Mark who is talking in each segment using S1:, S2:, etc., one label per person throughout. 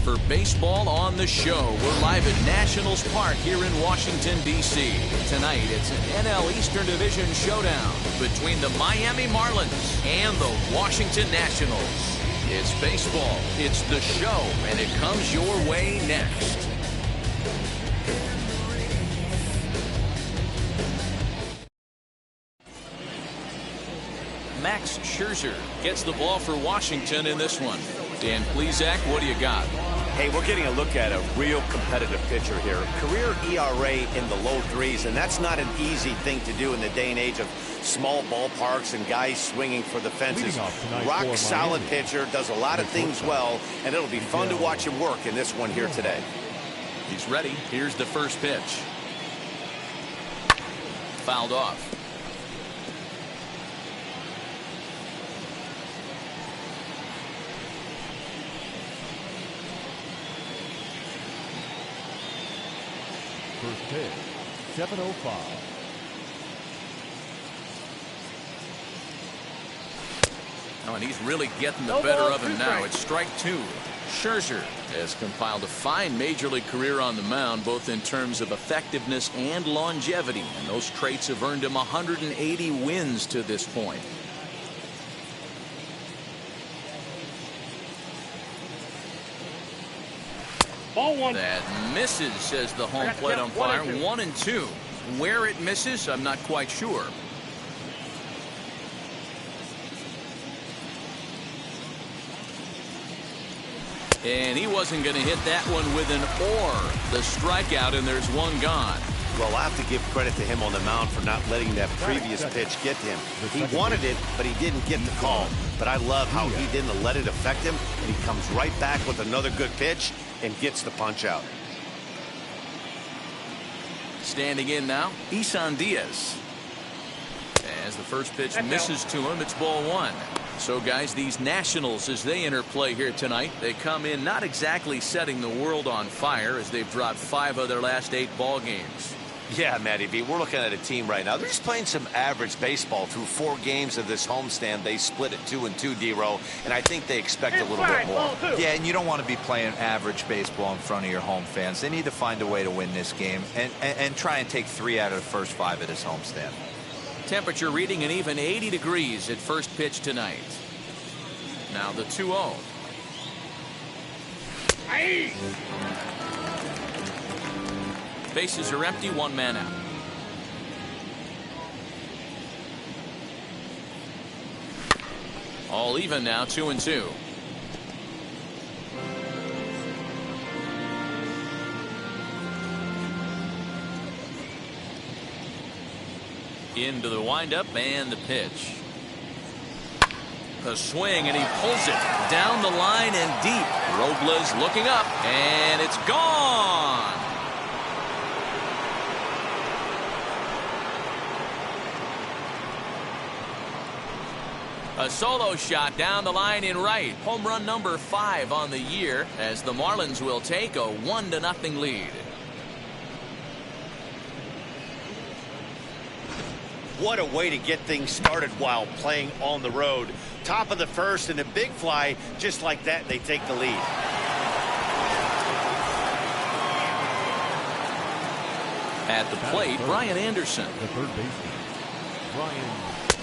S1: for Baseball on the Show. We're live at Nationals Park here in Washington, D.C. Tonight, it's an NL Eastern Division showdown between the Miami Marlins and the Washington Nationals. It's baseball, it's the show, and it comes your way next. Max Scherzer gets the ball for Washington in this one. Dan Plesac, what do you got?
S2: Hey, we're getting a look at a real competitive pitcher here. Career ERA in the low threes, and that's not an easy thing to do in the day and age of small ballparks and guys swinging for the fences. Rock solid pitcher, does a lot of things well, and it'll be fun to watch him work in this one here today.
S1: He's ready. Here's the first pitch. Fouled off.
S3: First pitch, 7:05.
S1: Oh, and he's really getting the better of him now. It's strike two. Scherzer has compiled a fine major league career on the mound, both in terms of effectiveness and longevity, and those traits have earned him 180 wins to this point.
S4: Ball one.
S1: That misses, says the home plate umpire. 1-2. Where it misses, I'm not quite sure. And he wasn't going to hit that one with an or. The strikeout, and there's one gone.
S2: Well, I have to give credit to him on the mound for not letting that previous pitch get to him. He wanted it, but he didn't get the call. But I love how he didn't let it affect him, and he comes right back with another good pitch and gets the punch out.
S1: Standing in now, Issan Diaz. As the first pitch misses to him, it's ball one. So, guys, these Nationals, as they enter play here tonight, they come in not exactly setting the world on fire, as they've dropped 5 of their last 8 ball games.
S2: Yeah, Matty B, we're looking at a team right now. They're just playing some average baseball through 4 games of this homestand. They split it 2-2, D-Row, and I think they expect a little bit more.
S5: Yeah, and you don't want to be playing average baseball in front of your home fans. They need to find a way to win this game and try and take 3 out of the first 5 of this homestand.
S1: Temperature reading an even 80 degrees at first pitch tonight. Now the 2-0. Bases are empty, 1 man out. All even now, 2-2. Into the windup and the pitch. A swing, and he pulls it down the line and deep. Robles looking up, and it's gone. A solo shot down the line in right. Home run number 5 on the year, as the Marlins will take a 1-0 lead.
S2: What a way to get things started while playing on the road. Top of the first and a big fly, just like that, they take the lead.
S1: At the plate, Brian Anderson.
S3: The third baseman, Brian.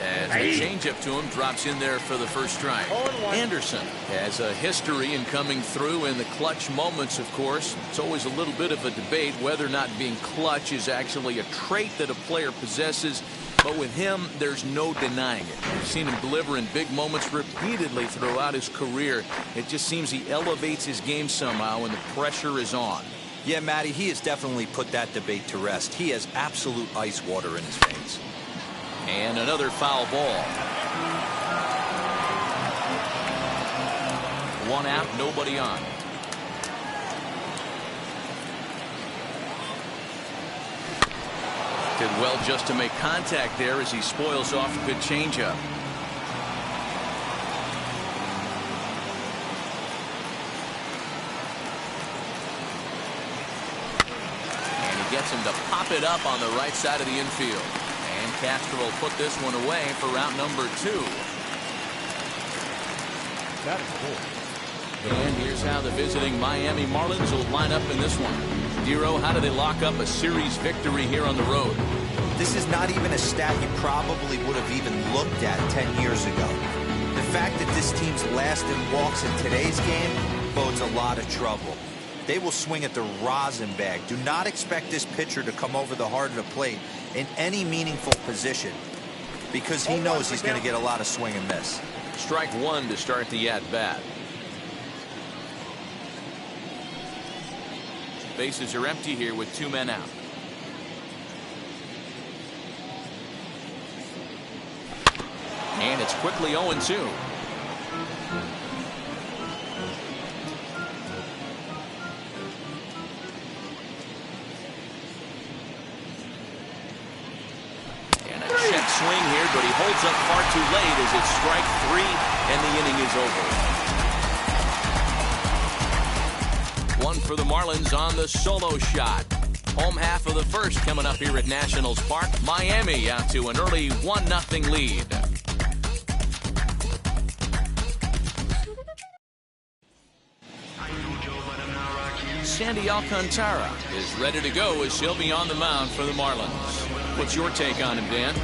S1: As the changeup to him drops in there for the first strike. Anderson has a history in coming through in the clutch moments, of course. It's always a little bit of a debate whether or not being clutch is actually a trait that a player possesses. But with him, there's no denying it. We've seen him deliver in big moments repeatedly throughout his career. It just seems he elevates his game somehow when the pressure is on.
S5: Yeah, Matty, he has definitely put that debate to rest. He has absolute ice water in his veins.
S1: And another foul ball. 1 out, nobody on. Did well just to make contact there as he spoils off a good changeup. And he gets him to pop it up on the right side of the infield. And Castro will put this one away for route number 2.
S3: That is cool.
S1: And here's how the visiting Miami Marlins will line up in this one. Dero, how do they lock up a series victory here on the road?
S5: This is not even a stat you probably would have even looked at 10 years ago. The fact that this team's last in walks in today's game bodes a lot of trouble. They will swing at the rosin bag. Do not expect this pitcher to come over the heart of the plate in any meaningful position because he knows he's going to get a lot of swing and miss.
S1: Strike one to start the at-bat. Bases are empty here with 2 men out. And it's quickly 0-2. And a check swing here, but he holds up far too late as it's strike 3 and the inning is over. One for the Marlins on the solo shot. Home half of the first coming up here at Nationals Park. Miami out to an early 1-0 lead. Sandy Alcantara is ready to go as he'll be on the mound for the Marlins. What's your take on him, Dan?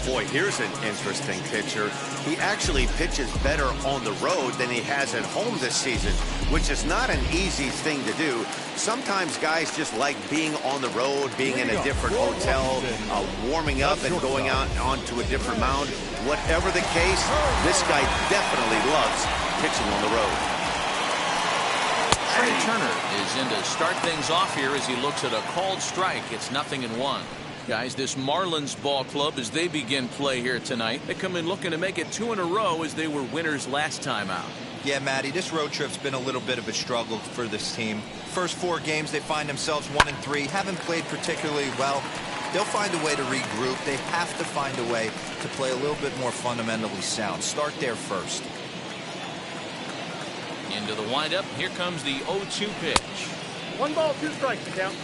S2: Boy, here's an interesting pitcher. He actually pitches better on the road than he has at home this season, which is not an easy thing to do. Sometimes guys just like being on the road, being in a different hotel, warming up and going out onto a different mound. Whatever the case, this guy definitely loves pitching on the road.
S1: Trey Turner is in to start things off here as he looks at a called strike. It's 0-1. Guys, this Marlins ball club, as they begin play here tonight, they come in looking to make it 2 in a row as they were winners last time out.
S5: Yeah, Matty, this road trip's been a little bit of a struggle for this team. First 4 games, they find themselves 1-3, haven't played particularly well. They'll find a way to regroup. They have to find a way to play a little bit more fundamentally sound. Start there first.
S1: Into the windup, here comes the 0-2 pitch.
S4: 1 ball, 2 strikes to count.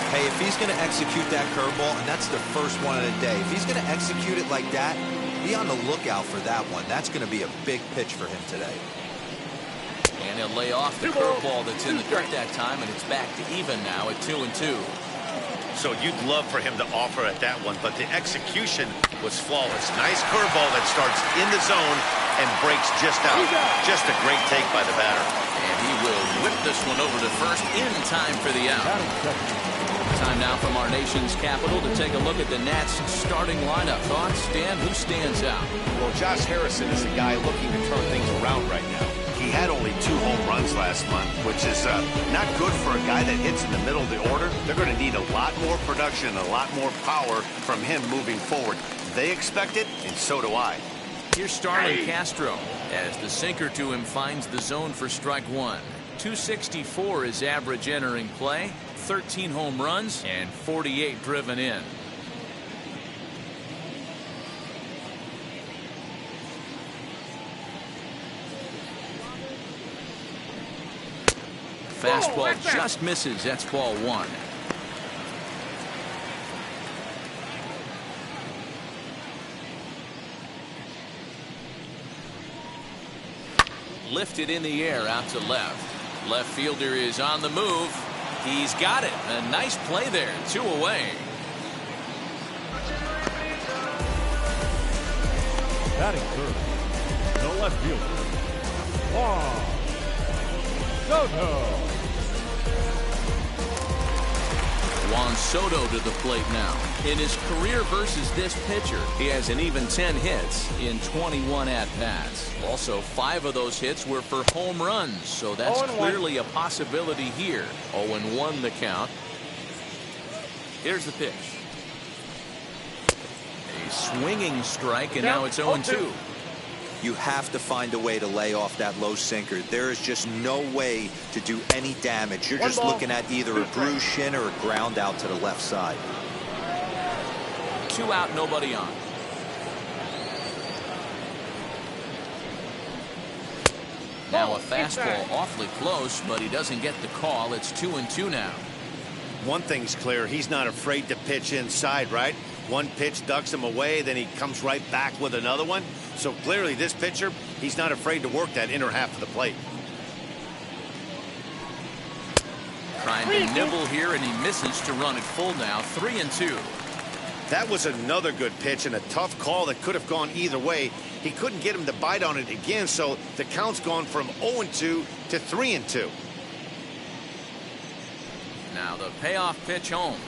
S5: Hey, if he's going to execute that curveball, and that's the first one of the day, if he's going to execute it like that, be on the lookout for that one. That's going to be a big pitch for him today.
S1: And he'll lay off the curveball that's in the dirt that time, and it's back to even now at 2-2.
S2: So you'd love for him to offer at that one, but the execution was flawless. Nice curveball that starts in the zone and breaks just out. Just a great take by the batter.
S1: And he will whip this one over to first in time for the out. Time now from our nation's capital to take a look at the Gnats starting lineup. Thoughts, Dan? Who stands out?
S2: Well, Josh Harrison is a guy looking to turn things around right now. He had only 2 home runs last month, which is not good for a guy that hits in the middle of the order. They're going to need a lot more production, a lot more power from him moving forward. They expect it, and so do I.
S1: Here's Starlin Castro as the sinker to him finds the zone for strike 1. 264 is average entering play, 13 home runs, and 48 driven in. Fastball just misses. That's ball 1. Lifted in the air out to left. Left fielder is on the move. He's got it. A nice play there. 2 away.
S3: Batting third, the left fielder, Juan Soto.
S1: Juan Soto to the plate now. In his career versus this pitcher, he has an even 10 hits in 21 at-bats. Also, 5 of those hits were for home runs, so that's clearly a possibility here. 0-1 the count. Here's the pitch. A swinging strike, and now it's 0-2.
S5: You have to find a way to lay off that low sinker. There is just no way to do any damage. You're just looking at either a bruised shin or a ground out to the left side.
S1: 2 out, nobody on. Now a fastball awfully close, but he doesn't get the call. It's 2-2 now.
S2: One thing's clear, he's not afraid to pitch inside, right? One pitch ducks him away, then he comes right back with another one. So clearly this pitcher, he's not afraid to work that inner half of the plate.
S1: Trying to nibble here, and he misses to run it full now. 3-2.
S2: That was another good pitch and a tough call that could have gone either way. He couldn't get him to bite on it again, so the count's gone from 0-2 to 3-2.
S1: Now the payoff pitch home.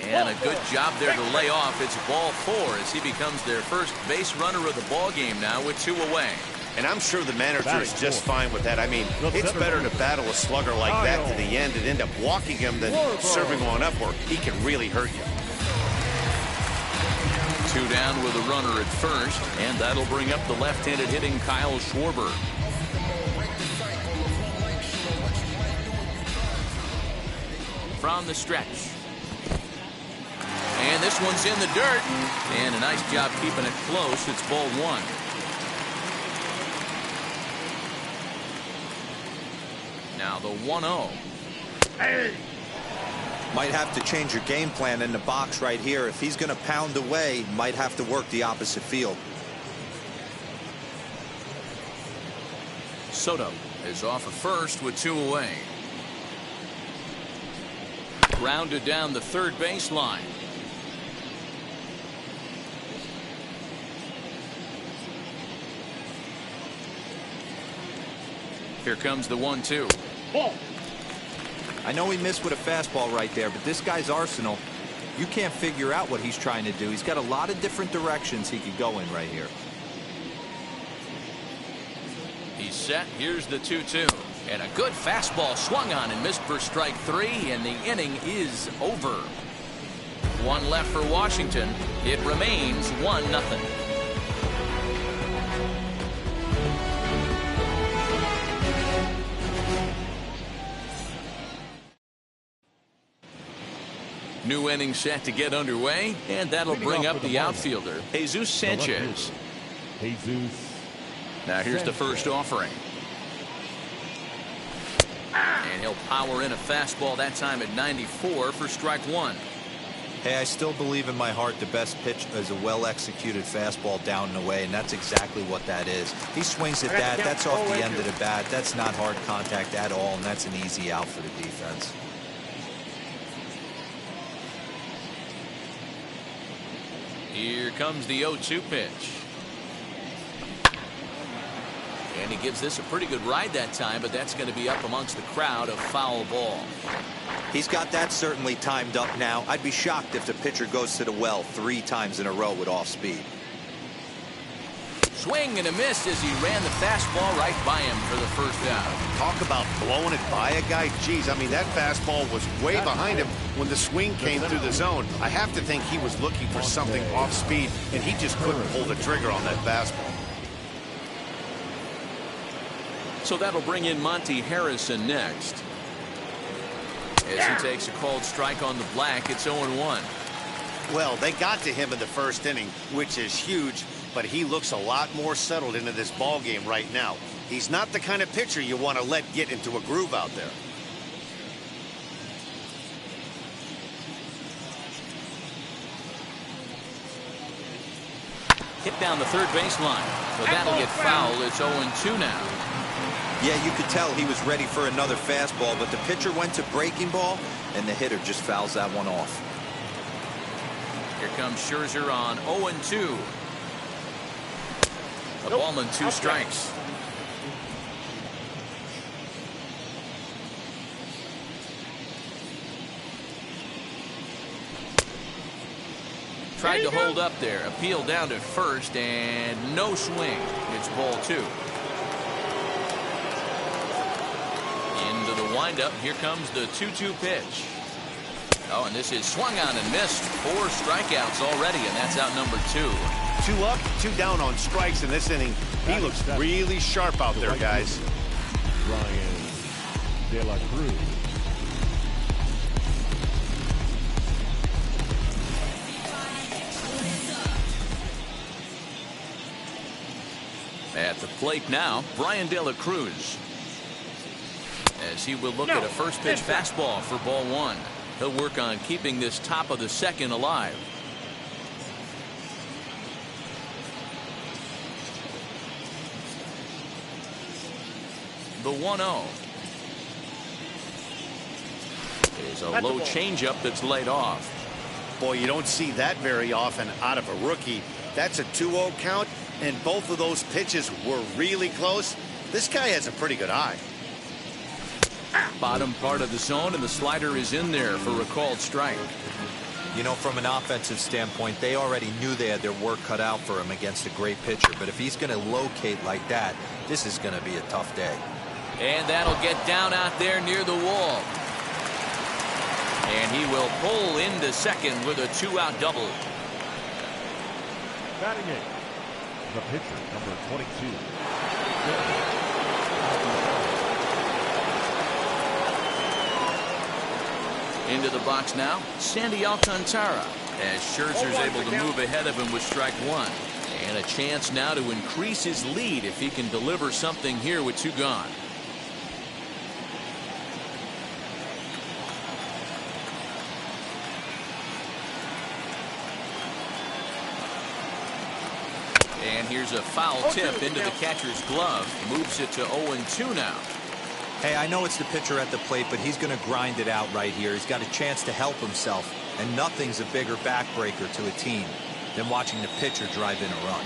S1: And a good job there to lay off. It's ball 4 as he becomes their first base runner of the ball game now with 2 away.
S2: And I'm sure the manager is just fine with that. I mean, it's better to battle a slugger like that to the end and end up walking him than serving one up where he can really hurt you.
S1: 2 down with a runner at first, and that'll bring up the left-handed hitting Kyle Schwarber. From the stretch. And this one's in the dirt. And a nice job keeping it close. It's ball 1. Now the 1-0.
S4: Hey.
S5: Might have to change your game plan in the box right here. If he's going to pound away, might have to work the opposite field.
S1: Soto is off at first with 2 away. Grounded down the third baseline. Here comes the 1-2.
S4: Ball.
S5: I know he missed with a fastball right there, but this guy's arsenal, you can't figure out what he's trying to do. He's got a lot of different directions he could go in right here.
S1: He's set. Here's the 2-2. And a good fastball swung on and missed for strike 3, and the inning is over. 1 left for Washington. It remains 1-0. New inning set to get underway, and that'll bring up the outfielder, Jesus Sanchez.
S3: Jesus.
S1: Now here's the first offering. And he'll power in a fastball that time at 94 for strike 1.
S5: Hey, I still believe in my heart the best pitch is a well-executed fastball down and away, and that's exactly what that is. He swings at that. That's off the end of the bat. That's not hard contact at all, and that's an easy out for the defense.
S1: Here comes the 0-2 pitch. And he gives this a pretty good ride that time, but that's going to be up amongst the crowd, a foul ball.
S5: He's got that certainly timed up now. I'd be shocked if the pitcher goes to the well 3 times in a row with off speed.
S1: Swing and a miss as he ran the fastball right by him for the first out.
S2: Talk about blowing it by a guy. Geez, I mean, that fastball was way behind him when the swing came through the zone. I have to think he was looking for something off speed, and he just couldn't pull the trigger on that fastball.
S1: So that'll bring in Monty Harrison next. As he takes a called strike on the black, it's 0-1.
S2: Well, they got to him in the first inning, which is huge, but he looks a lot more settled into this ball game right now. He's not the kind of pitcher you want to let get into a groove out there.
S1: Hit down the third baseline. So that'll get foul. It's 0-2 now.
S5: Yeah, you could tell he was ready for another fastball, but the pitcher went to breaking ball, and the hitter just fouls that one off.
S1: Here comes Scherzer on 0-2. A ball and 2 strikes. Tried to hold up there. Appeal down to first, and no swing. It's ball 2. Into the windup. Here comes the 2-2 pitch. Oh, and this is swung on and missed. 4 strikeouts already, and that's out number 2.
S2: 2 up, 2 down on strikes in this inning. He looks really sharp out there, guys.
S3: Ryan De La Cruz.
S1: At the plate now, Brian De La Cruz. As he will look at a first pitch fastball for ball 1. He'll work on keeping this top of the second alive. The 1-0. There's a low changeup that's laid off.
S2: Boy, you don't see that very often out of a rookie. That's a 2-0 count, and both of those pitches were really close. This guy has a pretty good eye.
S1: Bottom part of the zone, and the slider is in there for a called strike.
S5: You know, from an offensive standpoint, they already knew they had their work cut out for him against a great pitcher. But if he's going to locate like that, this is going to be a tough day.
S1: And that'll get down out there near the wall. And he will pull into second with a 2-out double.
S3: Batting eighth, the pitcher, number 22.
S1: Into the box now, Sandy Alcantara, as Scherzer's able to move ahead of him with strike one. And a chance now to increase his lead if he can deliver something here with 2 gone. And here's a foul tip into the catcher's glove. Moves it to 0-2 now.
S5: Hey, I know it's the pitcher at the plate, but he's going to grind it out right here. He's got a chance to help himself, and nothing's a bigger backbreaker to a team than watching the pitcher drive in a run.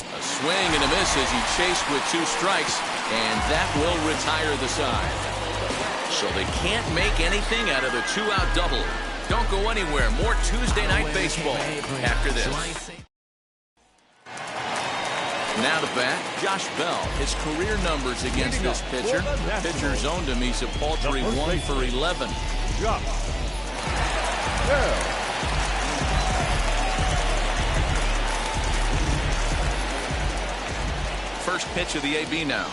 S1: A swing and a miss as he chased with 2 strikes, and that will retire the side. So they can't make anything out of the 2-out double. Don't go anywhere. More Tuesday night baseball after this. Now to bat, Josh Bell. His career numbers against this pitcher. Pitcher zoned him. He's a paltry 1 for 11. First pitch of the AB now.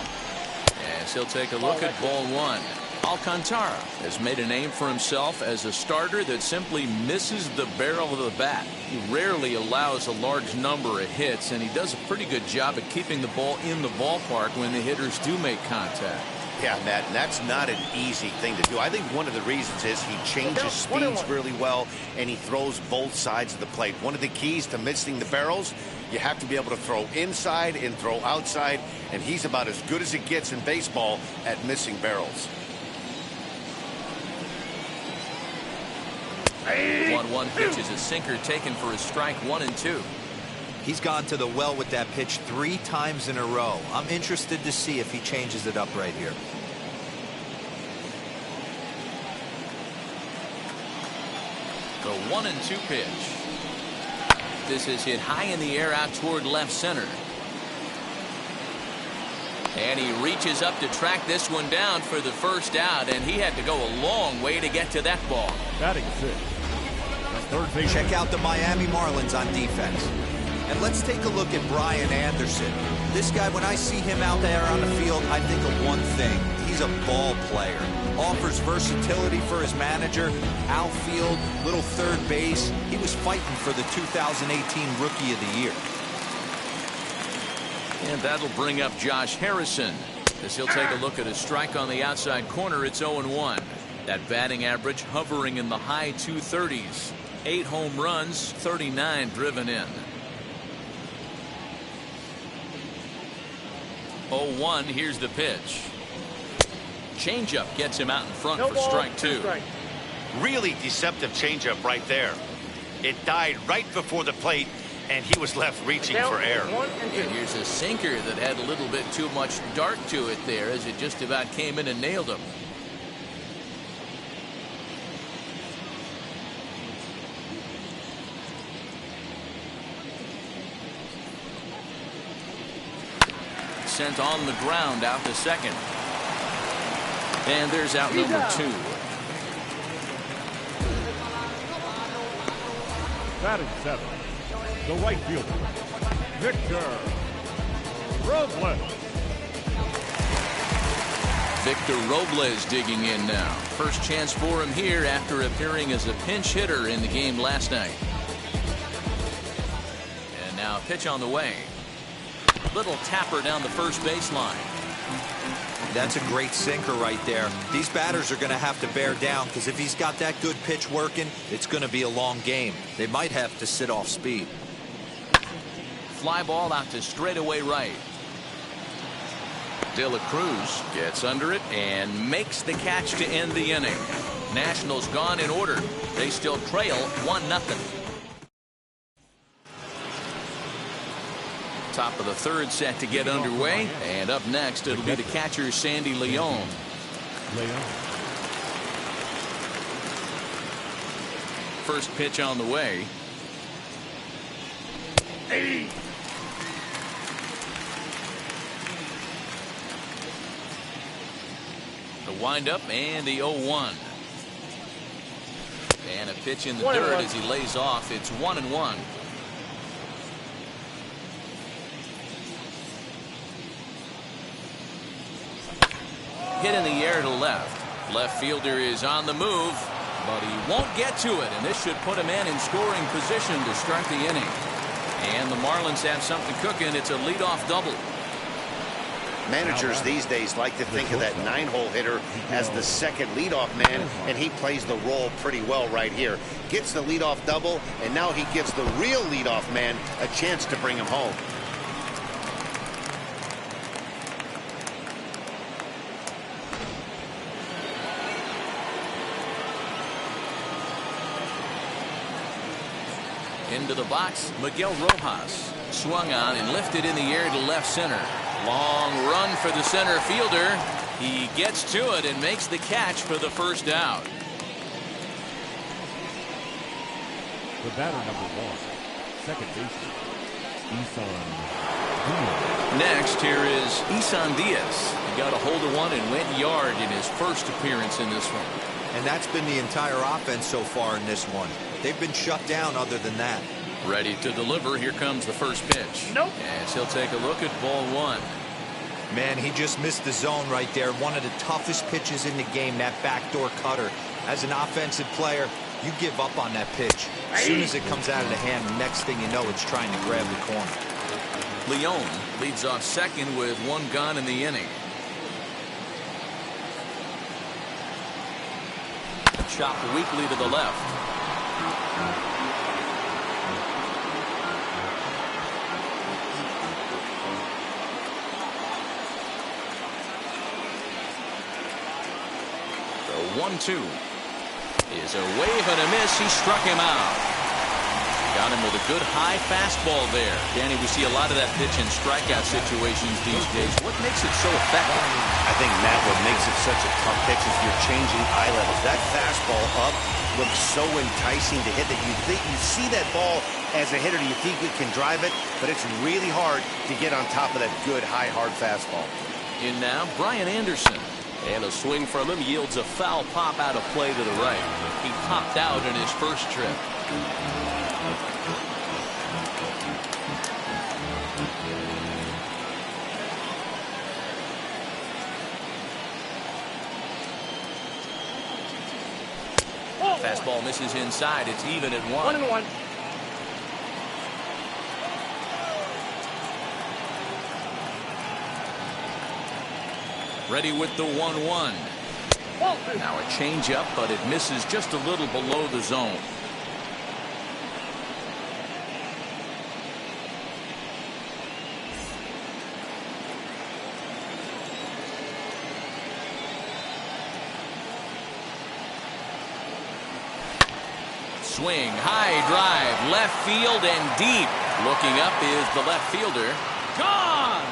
S1: As he'll take a look at ball 1. Alcantara has made a name for himself as a starter that simply misses the barrel of the bat. He rarely allows a large number of hits, and he does a pretty good job at keeping the ball in the ballpark when the hitters do make contact.
S2: Yeah, Matt, and that's not an easy thing to do. I think one of the reasons is he changes speeds really well, and he throws both sides of the plate. One of the keys to missing the barrels, you have to be able to throw inside and throw outside, and he's about as good as it gets in baseball at missing barrels.
S1: 1-1 pitch is a sinker taken for a strike 1 and 2.
S5: He's gone to the well with that pitch 3 times in a row. I'm interested to see if he changes it up right here.
S1: The 1 and 2 pitch. This is hit high in the air out toward left center. And he reaches up to track this one down for the first out, and he had to go a long way to get to that ball.
S3: Batting sixth, the third baseman.
S5: Check out the Miami Marlins on defense. And let's take a look at Brian Anderson. This guy, when I see him out there on the field, I think of one thing. He's a ball player. Offers versatility for his manager. Outfield, little third base. He was fighting for the 2018 Rookie of the Year.
S1: And that'll bring up Josh Harrison as he'll take a look at a strike on the outside corner. It's 0-1. That batting average hovering in the high 230s. 8 home runs, 39 driven in. 0-1. Here's the pitch. Changeup gets him out in front for strike 2.
S2: Really deceptive changeup right there. It died right before the plate, and he was left reaching for air.
S1: And here's a sinker that had a little bit too much dart to it there as it just about came in and nailed him. Sent on the ground out to second. And there's out number 2.
S3: Batting seventh, the right fielder, Victor Robles.
S1: Victor Robles digging in now. First chance for him here after appearing as a pinch hitter in the game last night. And now a pitch on the way. Little tapper down the first baseline.
S5: That's a great sinker right there. These batters are going to have to bear down because if he's got that good pitch working, it's going to be a long game. They might have to sit off speed.
S1: Fly ball out to straightaway right. Cruz gets under it and makes the catch to end the inning. Nationals gone in order. They still trail 1-0. Top of the third set to get underway, and up next it'll be the catcher Sandy Leon. First pitch on the way. The windup and the 0-1. And a pitch in the dirt as he lays off. It's 1-1. Hit in the air to left. Left fielder is on the move, but he won't get to it, and this should put a man in scoring position to start the inning. And the Marlins have something cooking. It's a leadoff double.
S2: Managers these days like to think of that 9-hole hitter as the second leadoff man, and he plays the role pretty well right here. Gets the leadoff double, and now he gives the real leadoff man a chance to bring him home.
S1: Into the box, Miguel Rojas. Swung on and lifted in the air to left center. Long run for the center fielder. He gets to it and makes the catch for the first out.
S3: The batter number 1, second baseman, Issan Diaz.
S1: Next, here is Issan Diaz. He got a hold of one and went yard in his first appearance in this one.
S5: And that's been the entire offense so far in this one. They've been shut down other than that.
S1: Ready to deliver. Here comes the first pitch.
S4: Nope.
S1: As he'll take a look at ball 1.
S5: Man, he just missed the zone right there. One of the toughest pitches in the game, that backdoor cutter. As an offensive player, you give up on that pitch. As soon as it comes out of the hand, the next thing you know, it's trying to grab the corner.
S1: Leon leads off second with 1 gone in the inning. Chopped weakly to the left. The 1-2 is a wave and a miss. He struck him out. Got him with a good high fastball there. Danny, we see a lot of that pitch in strikeout situations these days. What makes it so effective?
S2: I think, Matt, what makes it such a tough pitch is you're changing eye levels. That fastball up looks so enticing to hit that you think you see that ball as a hitter. You think you can drive it, but it's really hard to get on top of that good high hard fastball.
S1: In now, Brian Anderson. And a swing from him yields a foul pop out of play to the right. He popped out in his first trip. Fastball misses inside. It's even at 1.
S4: 1-1.
S1: Ready with the 1-1. Now a changeup, but it misses just a little below the zone. Swing, high drive, left field and deep. Looking up is the left fielder. Gone!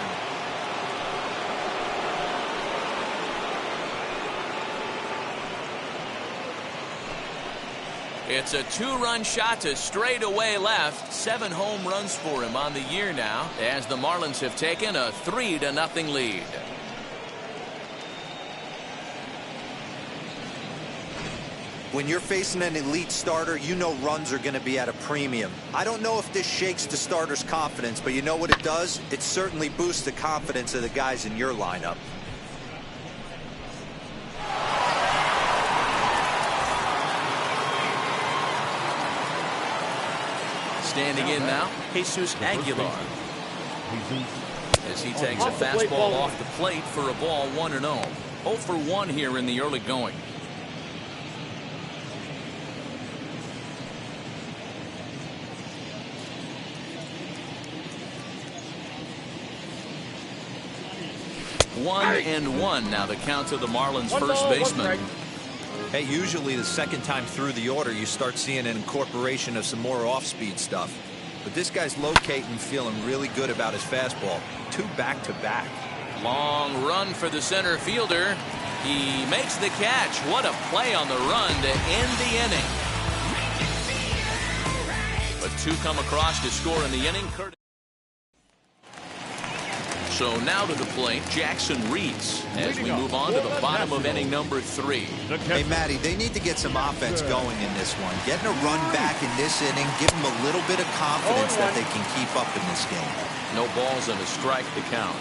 S1: It's a 2-run shot to straightaway left. 7 home runs for him on the year now, as the Marlins have taken a 3-0 lead.
S5: When you're facing an elite starter, you know runs are going to be at a premium. I don't know if this shakes the starter's confidence, but you know what it does? It certainly boosts the confidence of the guys in your lineup.
S1: Standing in now, Jesus Aguilar. as he takes a fastball off the plate for a ball 1-0. 0 for 1 here in the early going. One and one now the count to the Marlins first baseman.
S5: Hey, usually the second time through the order you start seeing an incorporation of some more off-speed stuff. But this guy's locating, feeling really good about his fastball. 2 back-to-back.
S1: Long run for the center fielder. He makes the catch. What a play on the run to end the inning. But 2 come across to score in the inning. So now to the plate, Jackson Reeds as we move on to the bottom of inning number 3.
S5: Hey, Matty, they need to get some offense going in this one. Getting a run back in this inning, give them a little bit of confidence that they can keep up in this game.
S1: No balls and a strike to count.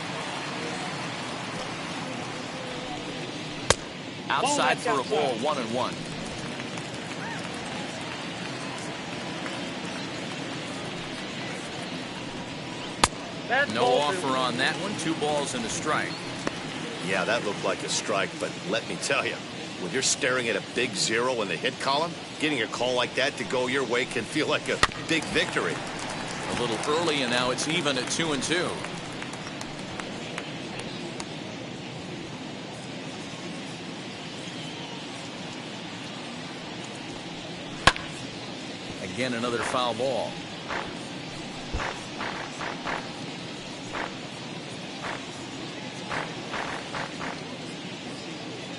S1: Outside for a ball, 1-1. No offer on that one. 2 balls and a strike.
S2: Yeah, that looked like a strike, but let me tell you, when you're staring at a big 0 in the hit column, getting a call like that to go your way can feel like a big victory.
S1: A little early, and now it's even at 2-2. Again, another foul ball.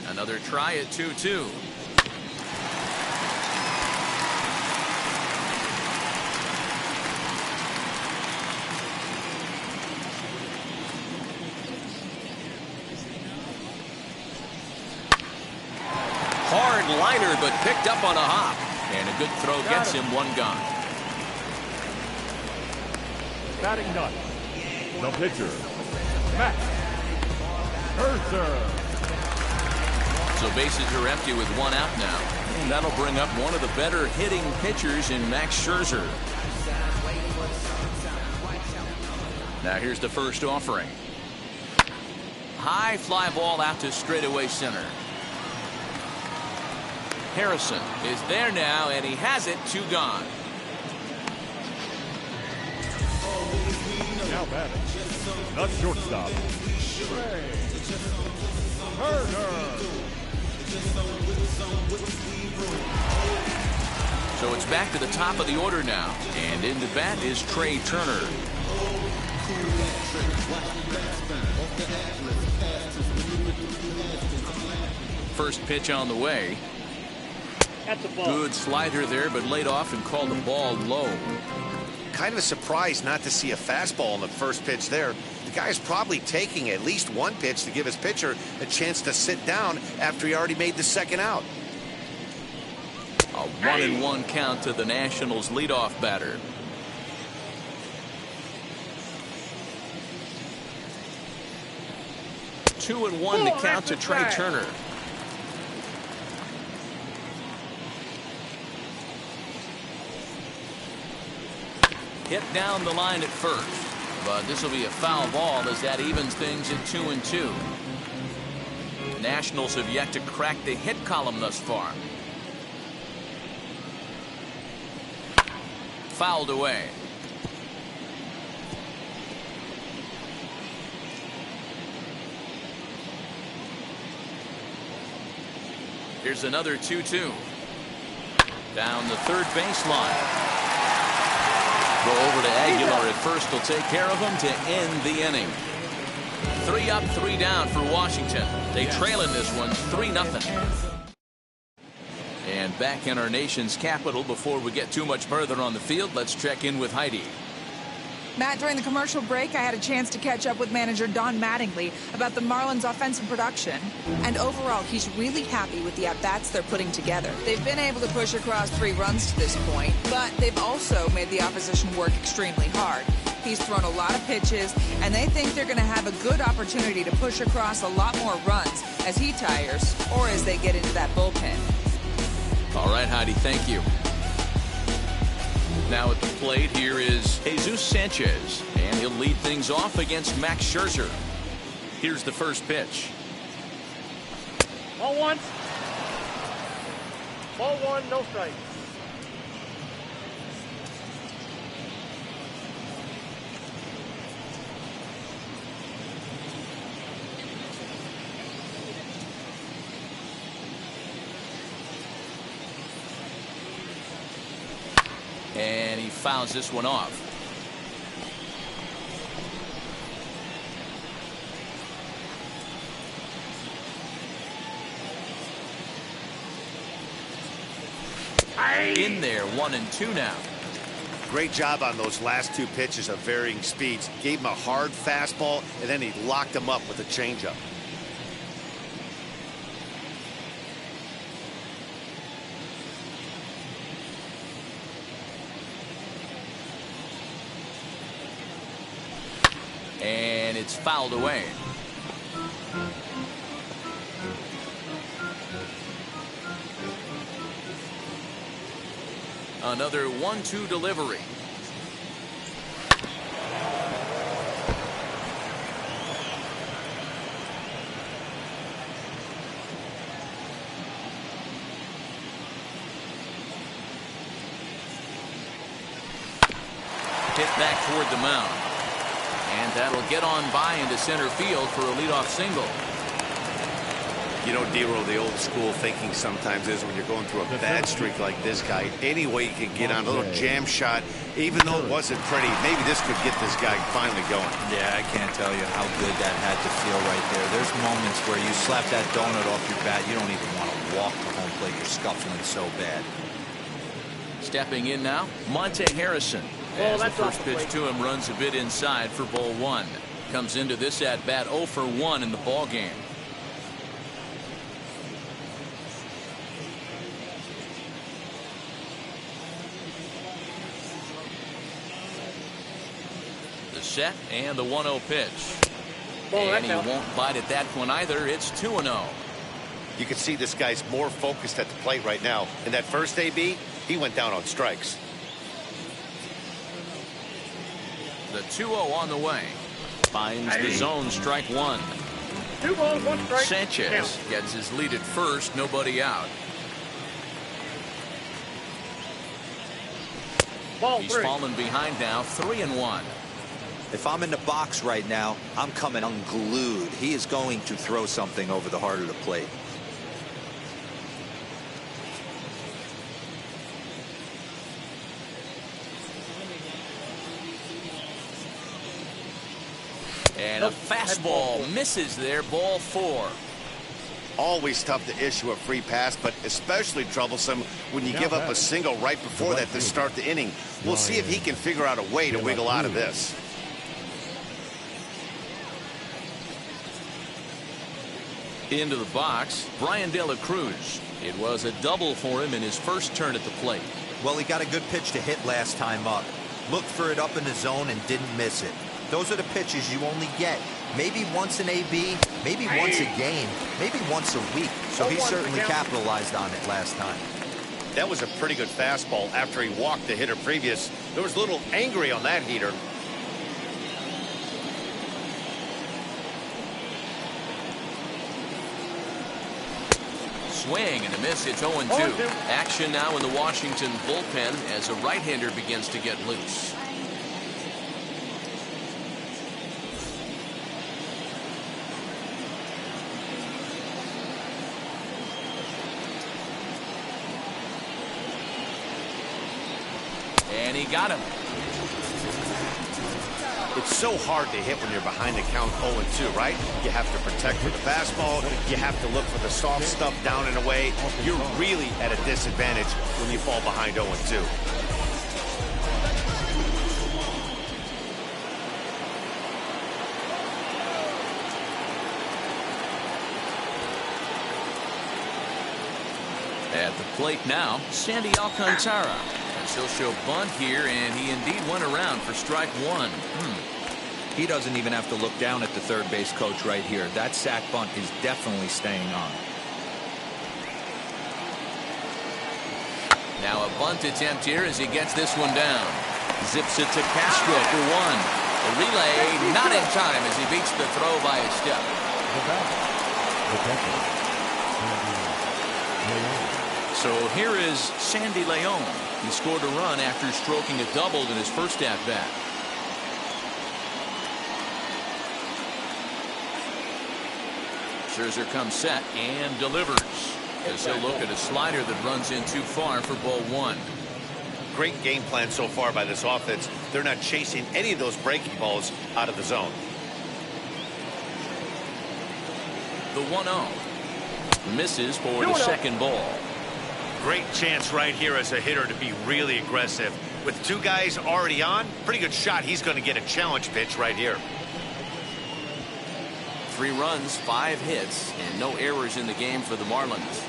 S1: Another try at 2-2. Hard liner, but picked up on a hop. And a good throw gets him 1 gone.
S3: Batting done. The pitcher, Scherzer.
S1: So bases are empty with 1 out now. And that'll bring up one of the better hitting pitchers in Max Scherzer. Now here's the first offering. High fly ball out to straightaway center. Harrison is there now, and he has it. 2 gone.
S3: Now batting, the shortstop, Trey Turner.
S1: So it's back to the top of the order now, and in the bat is Trey Turner. First pitch on the way.
S4: That's a ball.
S1: Good slider there, but laid off and called the ball low.
S2: Kind of a surprise not to see a fastball on the first pitch there. The guy's probably taking at least 1 pitch to give his pitcher a chance to sit down after he already made the second out.
S1: A 1-1 count to the Nationals leadoff batter. Two and one to count to Trey Turner. Hit down the line at first, but this will be a foul ball as that evens things at 2-2. Nationals have yet to crack the hit column thus far. Fouled away. Here's another 2-2. Down the third baseline. Go over to Aguilar at first. Will take care of him to end the inning. 3 up, 3 down for Washington. They trail in this one 3-0. And back in our nation's capital, before we get too much further on the field, let's check in with Heidi.
S6: Matt, during the commercial break, I had a chance to catch up with manager Don Mattingly about the Marlins' offensive production. And overall, he's really happy with the at-bats they're putting together. They've been able to push across 3 runs to this point, but they've also made the opposition work extremely hard. He's thrown a lot of pitches, and they think they're going to have a good opportunity to push across a lot more runs as he tires or as they get into that bullpen.
S1: All right, Heidi, thank you. Now at the plate, here is Jesus Sanchez, and he'll lead things off against Max Scherzer. Here's the first pitch.
S4: Ball one. Ball one, no strike.
S1: And he fouls this one off. In there, 1-2 now.
S2: Great job on those last two pitches of varying speeds. Gave him a hard fastball, and then he locked him up with a changeup.
S1: And it's fouled away. Another 1-2 delivery. Hit back toward the mound. And that'll get on by into center field for a leadoff single.
S2: You know, Dero, the old school thinking sometimes is when you're going through a bad streak like this guy, any way you can get on a little jam shot, even though it wasn't pretty, maybe this could get this guy finally going.
S5: Yeah, I can't tell you how good that had to feel right there. There's moments where you slap that donut off your bat, you don't even want to walk to home plate. You're scuffling so bad.
S1: Stepping in now, Monte Harrison. As the first pitch to him runs a bit inside for ball one. Comes into this at bat 0 for 1 in the ball game. The set and the 1-0 pitch. And he won't bite at that one either. It's 2-0.
S2: You can see this guy's more focused at the plate right now. In that first AB, he went down on strikes.
S1: The 2-0 on the way. Finds the zone, strike one.
S4: 2 balls, 1 strike.
S1: Sanchez gets his lead at first, nobody out. He's fallen behind now, 3-1.
S5: If I'm in the box right now, I'm coming unglued. He is going to throw something over the heart of the plate.
S1: And a fastball misses there, ball 4.
S2: Always tough to issue a free pass, but especially troublesome when you give up a single right before that to start the inning. We'll see if he can figure out a way to wiggle out of this.
S1: Into the box, Brian De La Cruz. It was a double for him in his first turn at the plate.
S5: Well, he got a good pitch to hit last time up. Looked for it up in the zone and didn't miss it. Those are the pitches you only get maybe once an AB, maybe once a game, maybe once a week. So he certainly capitalized on it last time.
S2: That was a pretty good fastball after he walked the hitter previous. There was a little angry on that heater.
S1: Swing and a miss. It's 0-2. Action now in the Washington bullpen as a right-hander begins to get loose. And he got him.
S2: It's so hard to hit when you're behind the count 0-2, right? You have to protect with the fastball. You have to look for the soft stuff down and away. You're really at a disadvantage when you fall behind 0-2.
S1: At the plate now, Sandy Alcantara. As he'll show bunt here, and he indeed went around for strike one.
S5: He doesn't even have to look down at the third base coach right here. That sac bunt is definitely staying on.
S1: Now a bunt attempt here as he gets this one down. Zips it to Castro for one. The relay not in time as he beats the throw by a step. So here is Sandy Leon. He scored a run after stroking a double in his first at-bat. Scherzer comes set and delivers. As he'll look at a slider that runs in too far for ball one.
S2: Great game plan so far by this offense. They're not chasing any of those breaking balls out of the zone.
S1: The 1-0. Misses for the second ball.
S2: Great chance right here as a hitter to be really aggressive. With two guys already on, pretty good shot. He's going to get a challenge pitch right here.
S1: 3 runs, 5 hits, and no errors in the game for the Marlins.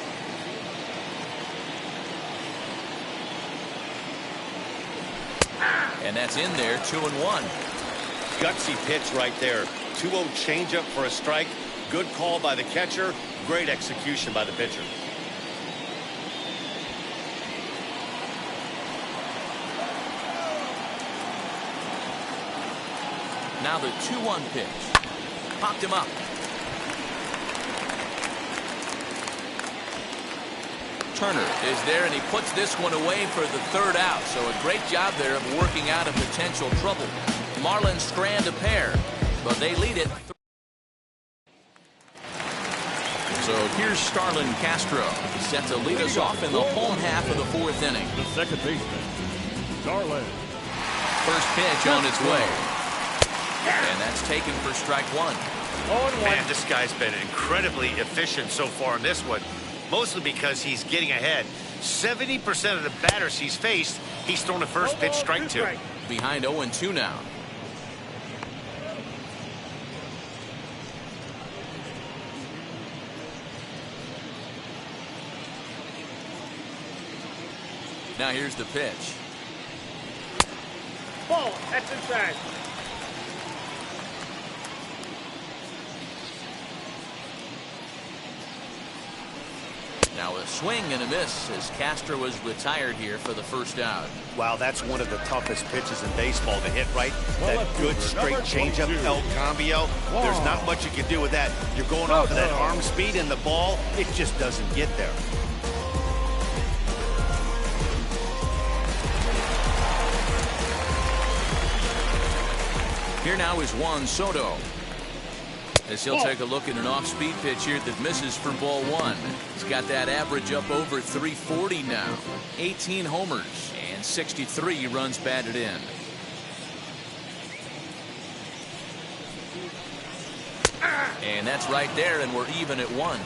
S1: And that's in there, 2-1.
S2: Gutsy pitch right there. 2-0 changeup for a strike. Good call by the catcher. Great execution by the pitcher.
S1: Now the 2-1 pitch. Popped him up. Turner is there, and he puts this one away for the 3rd out. So a great job there of working out a potential trouble. Marlins strand a pair, but they lead it. So here's Starlin Castro, set to lead us off in the home half of the 4th inning.
S3: The second baseman, Starlin.
S1: First pitch on its way. And that's taken for strike 1.
S2: Man, this guy's been incredibly efficient so far in this one. Mostly because he's getting ahead. 70% of the batters he's faced, he's thrown a first pitch strike to.
S1: Behind 0-2 now. Now here's the pitch.
S4: Ball, that's inside.
S1: Now a swing and a miss as Castro was retired here for the 1st out.
S2: Wow, that's one of the toughest pitches in baseball to hit, right? That good straight changeup, El Cambio. There's not much you can do with that. You're going off of that arm speed, and the ball, it just doesn't get there.
S1: Here now is Juan Soto. As he'll take a look at an off-speed pitch here that misses for ball 1. He's got that average up over 340 now. 18 homers and 63 runs batted in. And that's right there, and we're even at 1.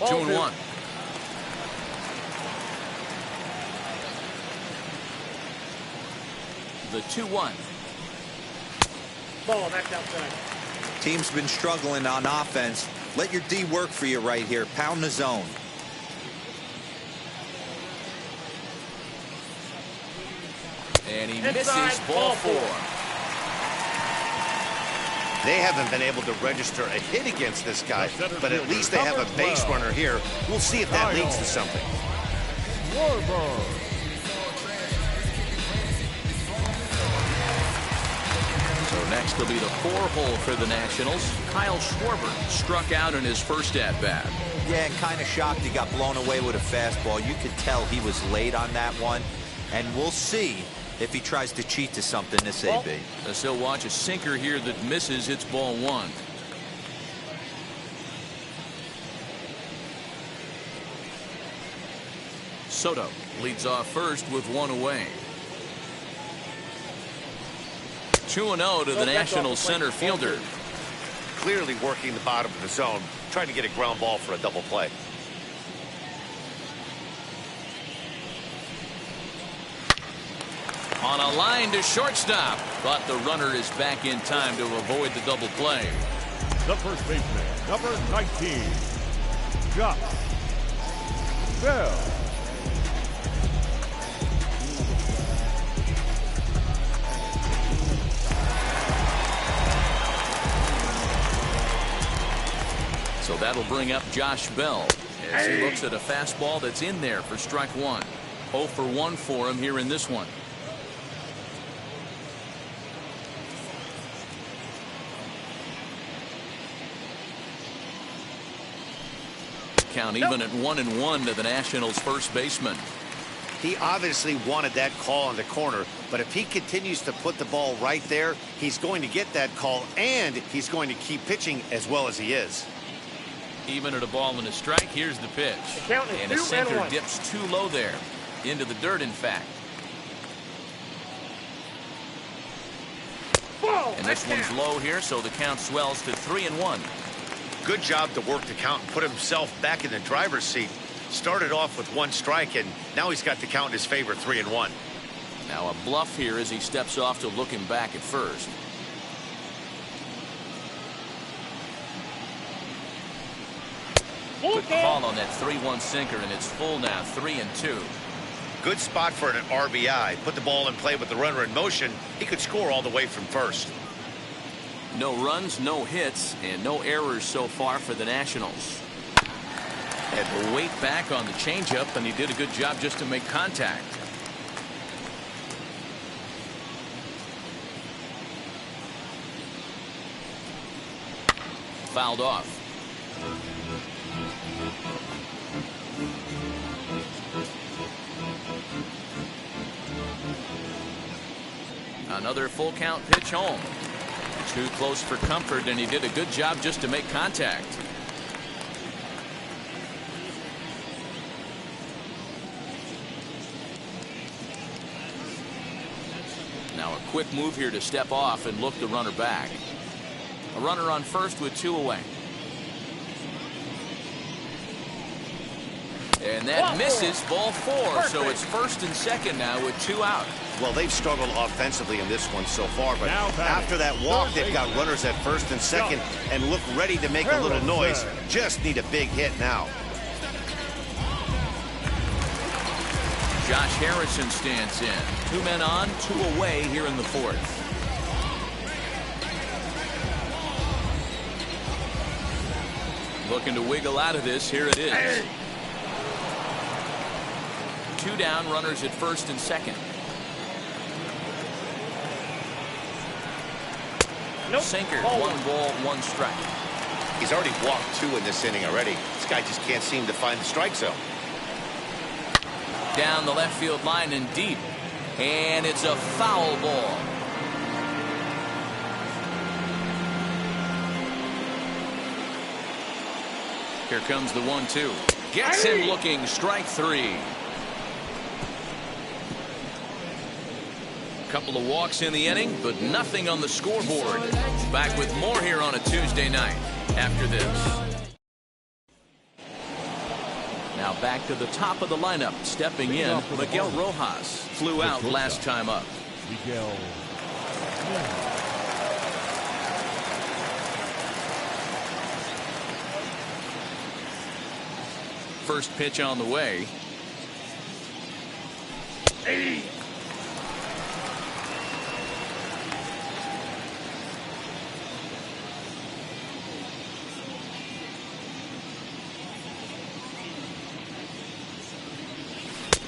S1: Two and 1. The 2-1.
S4: Ball, that's outside.
S5: Team's been struggling on offense. Let your D work for you right here. Pound the zone.
S1: And he misses ball 4.
S2: They haven't been able to register a hit against this guy, but at least they have a base runner here. We'll see if that leads to something.
S1: So next will be the 4-hole for the Nationals. Kyle Schwarber struck out in his first at-bat.
S5: Yeah, and kind of shocked he got blown away with a fastball. You could tell he was late on that one. And we'll see if he tries to cheat to something this AB.
S1: As he'll watch a sinker here that misses. It's ball 1. Soto leads off first with 1 away. 2-0 to the National center fielder.
S2: Clearly working the bottom of the zone, trying to get a ground ball for a double play.
S1: On a line to shortstop, but the runner is back in time to avoid the double play.
S3: The first baseman, number 19, Gnats. Bell.
S1: that'll bring up Josh Bell as he looks at a fastball that's in there for strike one. 0 for 1 for him here in this one. Count even at 1-1 to the Nationals first baseman.
S2: He obviously wanted that call in the corner, but if he continues to put the ball right there, he's going to get that call, and he's going to keep pitching as well as he is.
S1: Even at a ball and a strike, here's the pitch. And a sinker dips too low there. Into the dirt, in fact. And this one's low here, so the count swells to 3-1.
S2: Good job to work the count and put himself back in the driver's seat. Started off with 1 strike, and now he's got the count in his favor, 3-1.
S1: Now a bluff here as he steps off to look him back at first. Good call on that 3-1 sinker, and it's full now, 3-2.
S2: Good spot for an RBI. Put the ball in play with the runner in motion. He could score all the way from first.
S1: No runs, no hits, and no errors so far for the Nationals. Had to wait back on the changeup, and he did a good job just to make contact. Fouled off. Another full count pitch home. Too close for comfort, and he did a good job just to make contact. Now a quick move here to step off and look the runner back. A runner on first with 2 away. And that misses, ball 4. So it's first and second now with 2 out.
S2: Well, they've struggled offensively in this one so far, but after that walk, they've got runners at first and second and look ready to make a little noise. Just need a big hit now.
S1: Josh Harrison stands in. 2 men on, 2 away here in the 4th. Looking to wiggle out of this. Here it is. 2 down, runners at first and second. Sinker, 1 ball, 1 strike.
S2: He's already walked 2 in this inning already. This guy just can't seem to find the strike zone.
S1: Down the left field line and deep. And it's a foul ball. Here comes the 1-2. Gets him looking, strike 3. Couple of walks in the inning, but nothing on the scoreboard. Back with more here on a Tuesday night after this. Now back to the top of the lineup. Stepping in, Miguel Rojas. Flew out last time up.
S3: Miguel.
S1: First pitch on the way.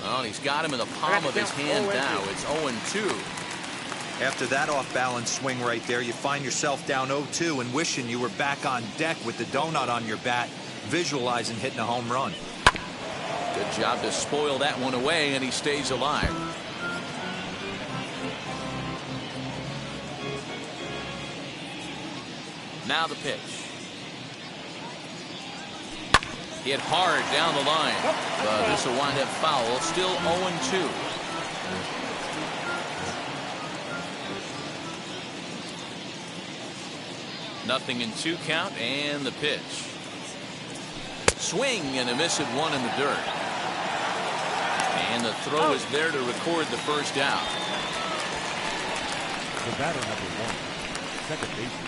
S1: Well, he's got him in the palm of his hand now. It's 0-2.
S5: After that off-balance swing right there, you find yourself down 0-2 and wishing you were back on deck with the donut on your bat, visualizing hitting a home run.
S1: Good job to spoil that one away, and he stays alive. Now the pitch. Hit hard down the line. But this will wind up foul. Still 0-2. Nothing in 2 count, and the pitch. Swing and a miss at 1 in the dirt. And the throw is there to record the first out.
S3: The batter number 1, second baseman.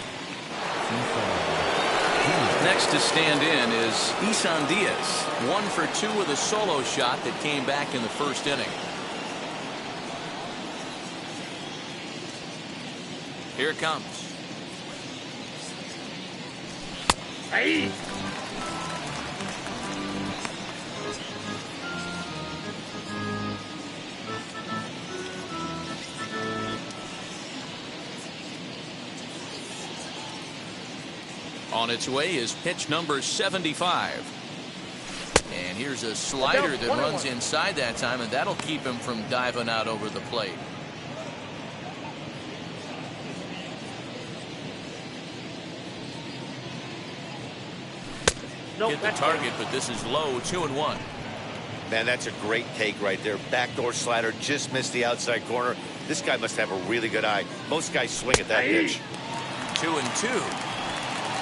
S1: Next to stand in is Issan Diaz. 1 for 2 with a solo shot that came back in the first inning. Here it comes. On its way is pitch number 75. And here's a slider that runs inside that time, and that'll keep him from diving out over the plate. Hit the target, but this is low, 2-1.
S2: Man, that's a great take right there. Backdoor slider, just missed the outside corner. This guy must have a really good eye. Most guys swing at that pitch.
S1: 2-2.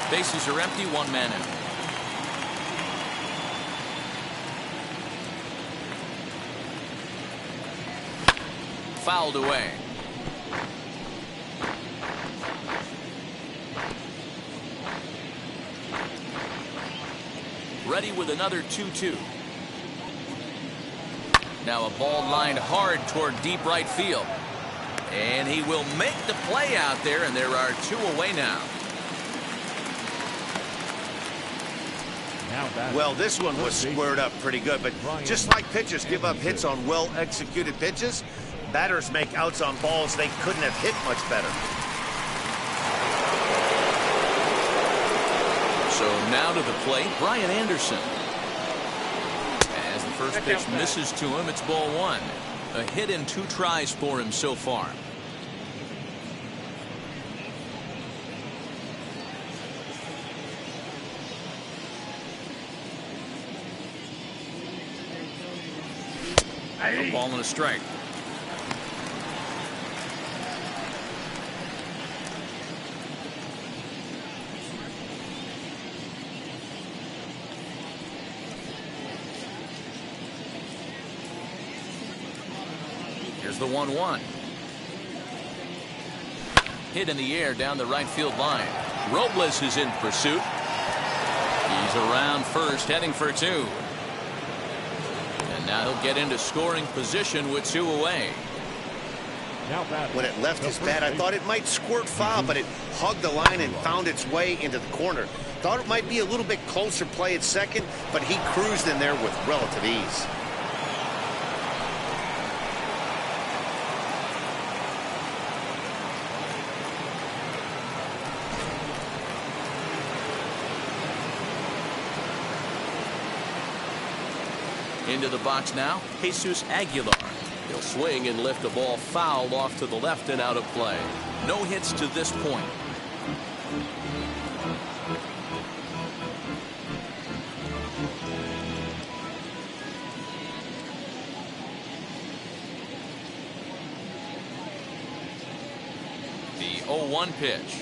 S1: Bases are empty, one man in. Fouled away. Ready with another 2-2. Now a ball lined hard toward deep right field. And he will make the play out there, and there are 2 away now.
S2: Well, this one was squared up pretty good, but just like pitchers give up hits on well-executed pitches, batters make outs on balls they couldn't have hit much better.
S1: So now to the plate, Brian Anderson. As the first pitch misses to him, it's ball 1. A hit in 2 tries for him so far. A ball and a strike. Here's the 1-1. Hit in the air down the right field line. Robles is in pursuit. He's around first, heading for 2. And now he'll get into scoring position with 2 away.
S2: When it left his bat, I thought it might squirt foul, but it hugged the line and found its way into the corner. Thought it might be a little bit closer play at second, but he cruised in there with relative ease.
S1: Into the box now, Jesus Aguilar. He'll swing and lift a ball foul off to the left and out of play. No hits to this point. The 0-1 pitch.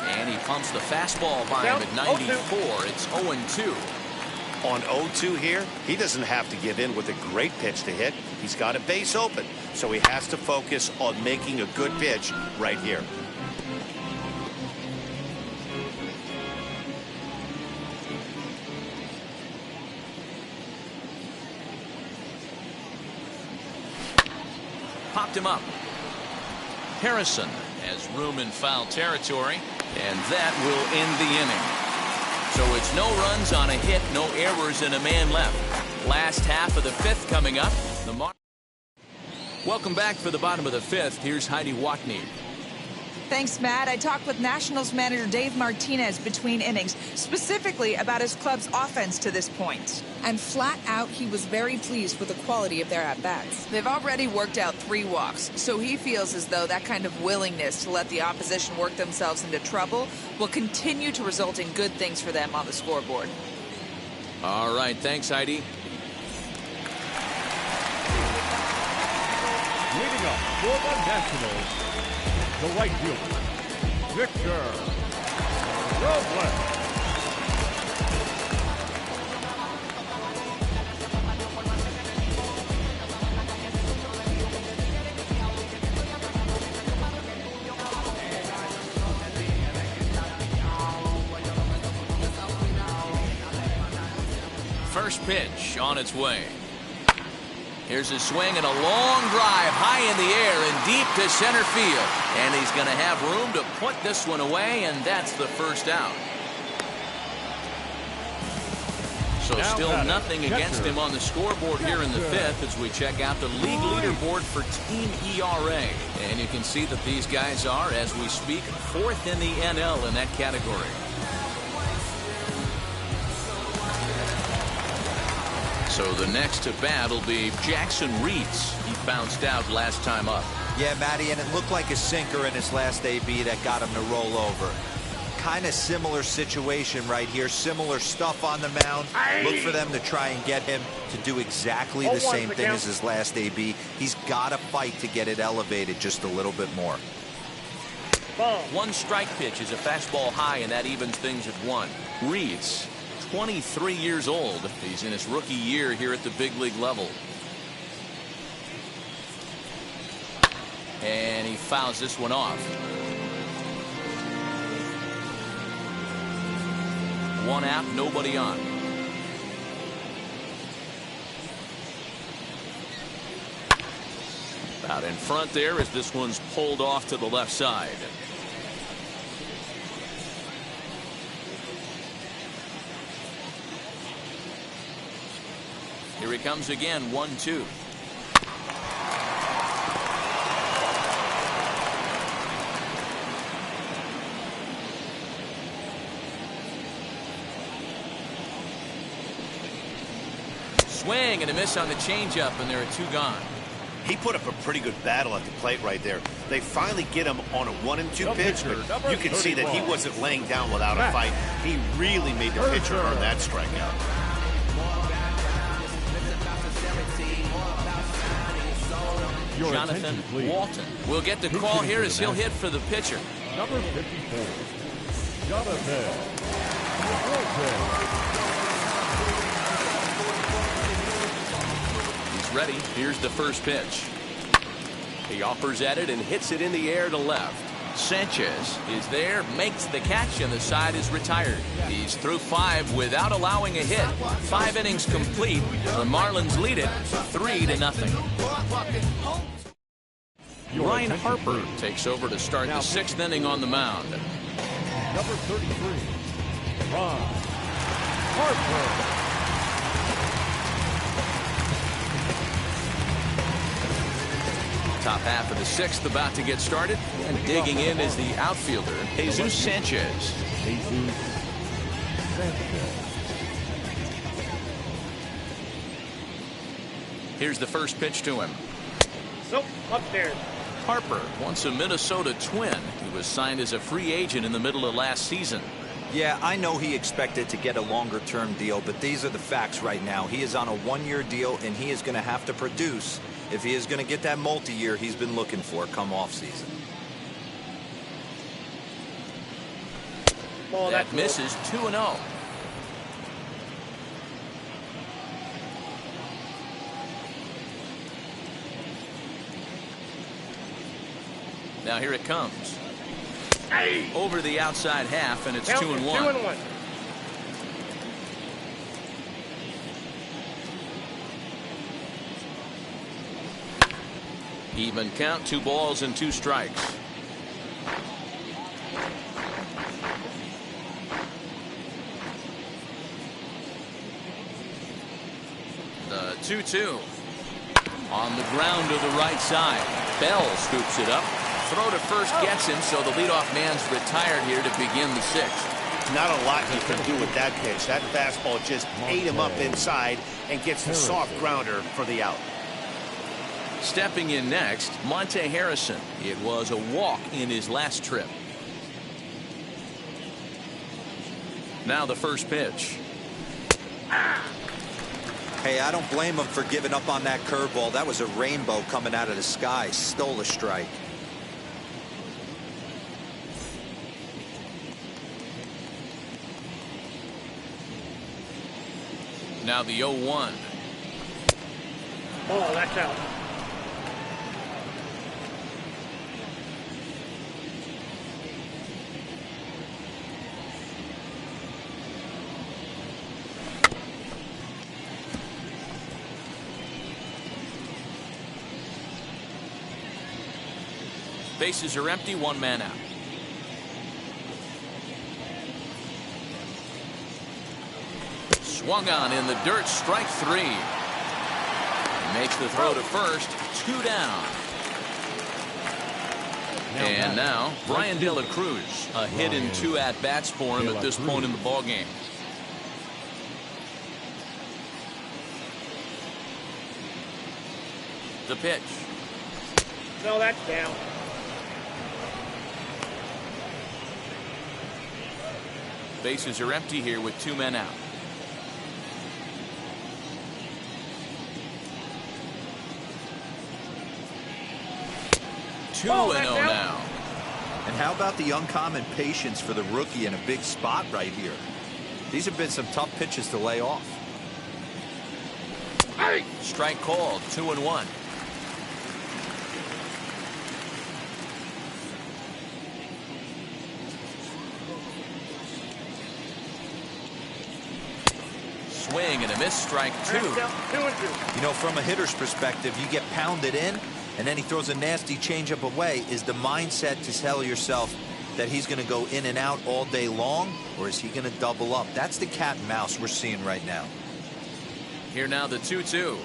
S1: And he pumps the fastball by him at 94. It's 0-2.
S2: On 0-2 here, he doesn't have to give in with a great pitch to hit. He's got a base open, so he has to focus on making a good pitch right here.
S1: Popped him up. Harrison has room in foul territory, and that will end the inning. So it's no runs on a hit, no errors, and a man left. Last half of the 5th coming up. Welcome back for the bottom of the 5th. Here's Heidi Watney.
S6: Thanks, Matt. I talked with Nationals manager Dave Martinez between innings, specifically about his club's offense to this point. And flat out, he was very pleased with the quality of their at-bats. They've already worked out 3 walks, so he feels as though that kind of willingness to let the opposition work themselves into trouble will continue to result in good things for them on the scoreboard.
S1: All right, thanks, Heidi.
S3: Leading up for the Nationals, the right fielder, Victor Robles.
S1: First pitch on its way. Here's a swing and a long drive high in the air and deep to center field. And he's going to have room to put this one away, and that's the first out. So still nothing against him on the scoreboard here in the 5th as we check out the league leaderboard for team ERA. And you can see that these guys are, as we speak, 4th in the NL in that category. So the next to bat will be Jackson Reeds. He bounced out last time up.
S5: Yeah, Matty, and it looked like a sinker in his last AB that got him to roll over. Kind of similar situation right here. Similar stuff on the mound. Look for them to try and get him to do exactly the same thing as his last AB. He's got to fight to get it elevated just a little bit more.
S1: One strike pitch is a fastball high, and that evens things at 1. Reeds, 23 years old. He's in his rookie year here at the big league level. And he fouls this one off. 1 out, nobody on. Out in front there as this one's pulled off to the left side. Here he comes again, 1-2. Swing and a miss on the changeup, and there are 2 gone.
S2: He put up a pretty good battle at the plate right there. They finally get him on a 1-2 pitch, but you can see that he wasn't laying down without a fight. He really made the pitcher earn that strikeout.
S1: Jonathan Walton will get the call here as he'll hit for the pitcher.
S3: Number 54, Jonathan Walton.
S1: Ready. Here's the first pitch. He offers at it and hits it in the air to left. Sanchez is there, makes the catch, and the side is retired. He's through 5 without allowing a hit. 5 innings complete. The Marlins lead it 3-0. Ryan Harper takes over to start the 6th inning on the mound.
S3: Number 33, Ryan Harper.
S1: Top half of the 6th about to get started, and digging in is the outfielder, Jesus Sanchez. Here's the first pitch to him.
S4: Nope, upstairs.
S1: Harper, once a Minnesota Twin. He was signed as a free agent in the middle of last season.
S5: Yeah, I know he expected to get a longer-term deal, but these are the facts right now. He is on a 1-year deal, and he is going to have to produce if he is going to get that multi-year he's been looking for come off-season.
S1: That misses 2-0. Now here it comes. Over the outside half, and it's 2-1.
S4: 2-1.
S1: Even count, 2 balls and 2 strikes. The 2-2 on the ground to the right side. Bell scoops it up. Throw to first gets him, so the leadoff man's retired here to begin the 6th.
S2: Not a lot you can do with that pitch. That fastball just ate him up inside and gets the soft grounder for the out.
S1: Stepping in next, Monte Harrison. It was a walk in his last trip. Now the first pitch.
S5: Hey, I don't blame him for giving up on that curveball. That was a rainbow coming out of the sky. Stole a strike.
S1: Now the 0-1.
S4: Oh, that's out.
S1: Bases are empty, 1 man out. Swung on in the dirt, strike 3. Makes the throw to first, 2 down. And now Brian De La Cruz, a hit in 2 at-bats for him at this point in the ballgame. The pitch.
S4: No, that's down.
S1: Bases are empty here with 2 men out. 2-0 now.
S5: And how about the uncommon patience for the rookie in a big spot right here? These have been some tough pitches to lay off.
S1: Strike called. 2-1. Swing and a miss. Strike 2.
S4: 2-2.
S5: You know, from a hitter's perspective, you get pounded in, and then he throws a nasty changeup away. Is the mindset to tell yourself that he's going to go in and out all day long, or is he going to double up? That's the cat and mouse we're seeing right now.
S1: Here now the 2-2.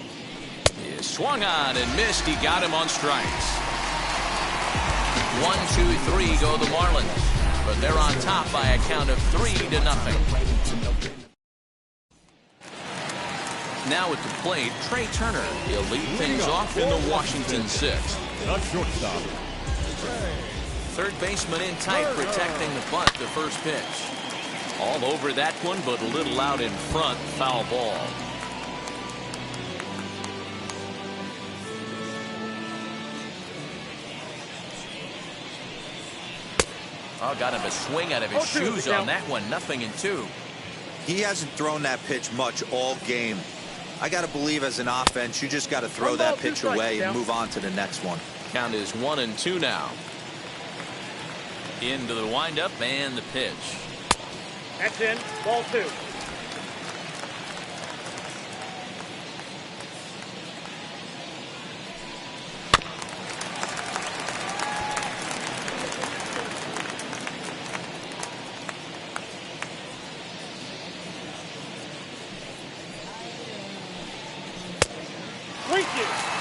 S1: He swung on and missed. He got him on strikes. 1-2-3 go the Marlins, but they're on top by a count of 3-0. Now at the plate, Trey Turner. He'll lead things off in the Washington 6th.
S3: The shortstop.
S1: Third baseman in tight, protecting the bunt. The first pitch. All over that one, but a little out in front. Foul ball. Oh, got him a swing out of his shoes on that one. 0-2.
S5: He hasn't thrown that pitch much all game. I got to believe as an offense, you just got to throw that pitch away and move on to the next one.
S1: Count is 1-2 now. Into the windup and the pitch.
S4: That's in. Ball 2.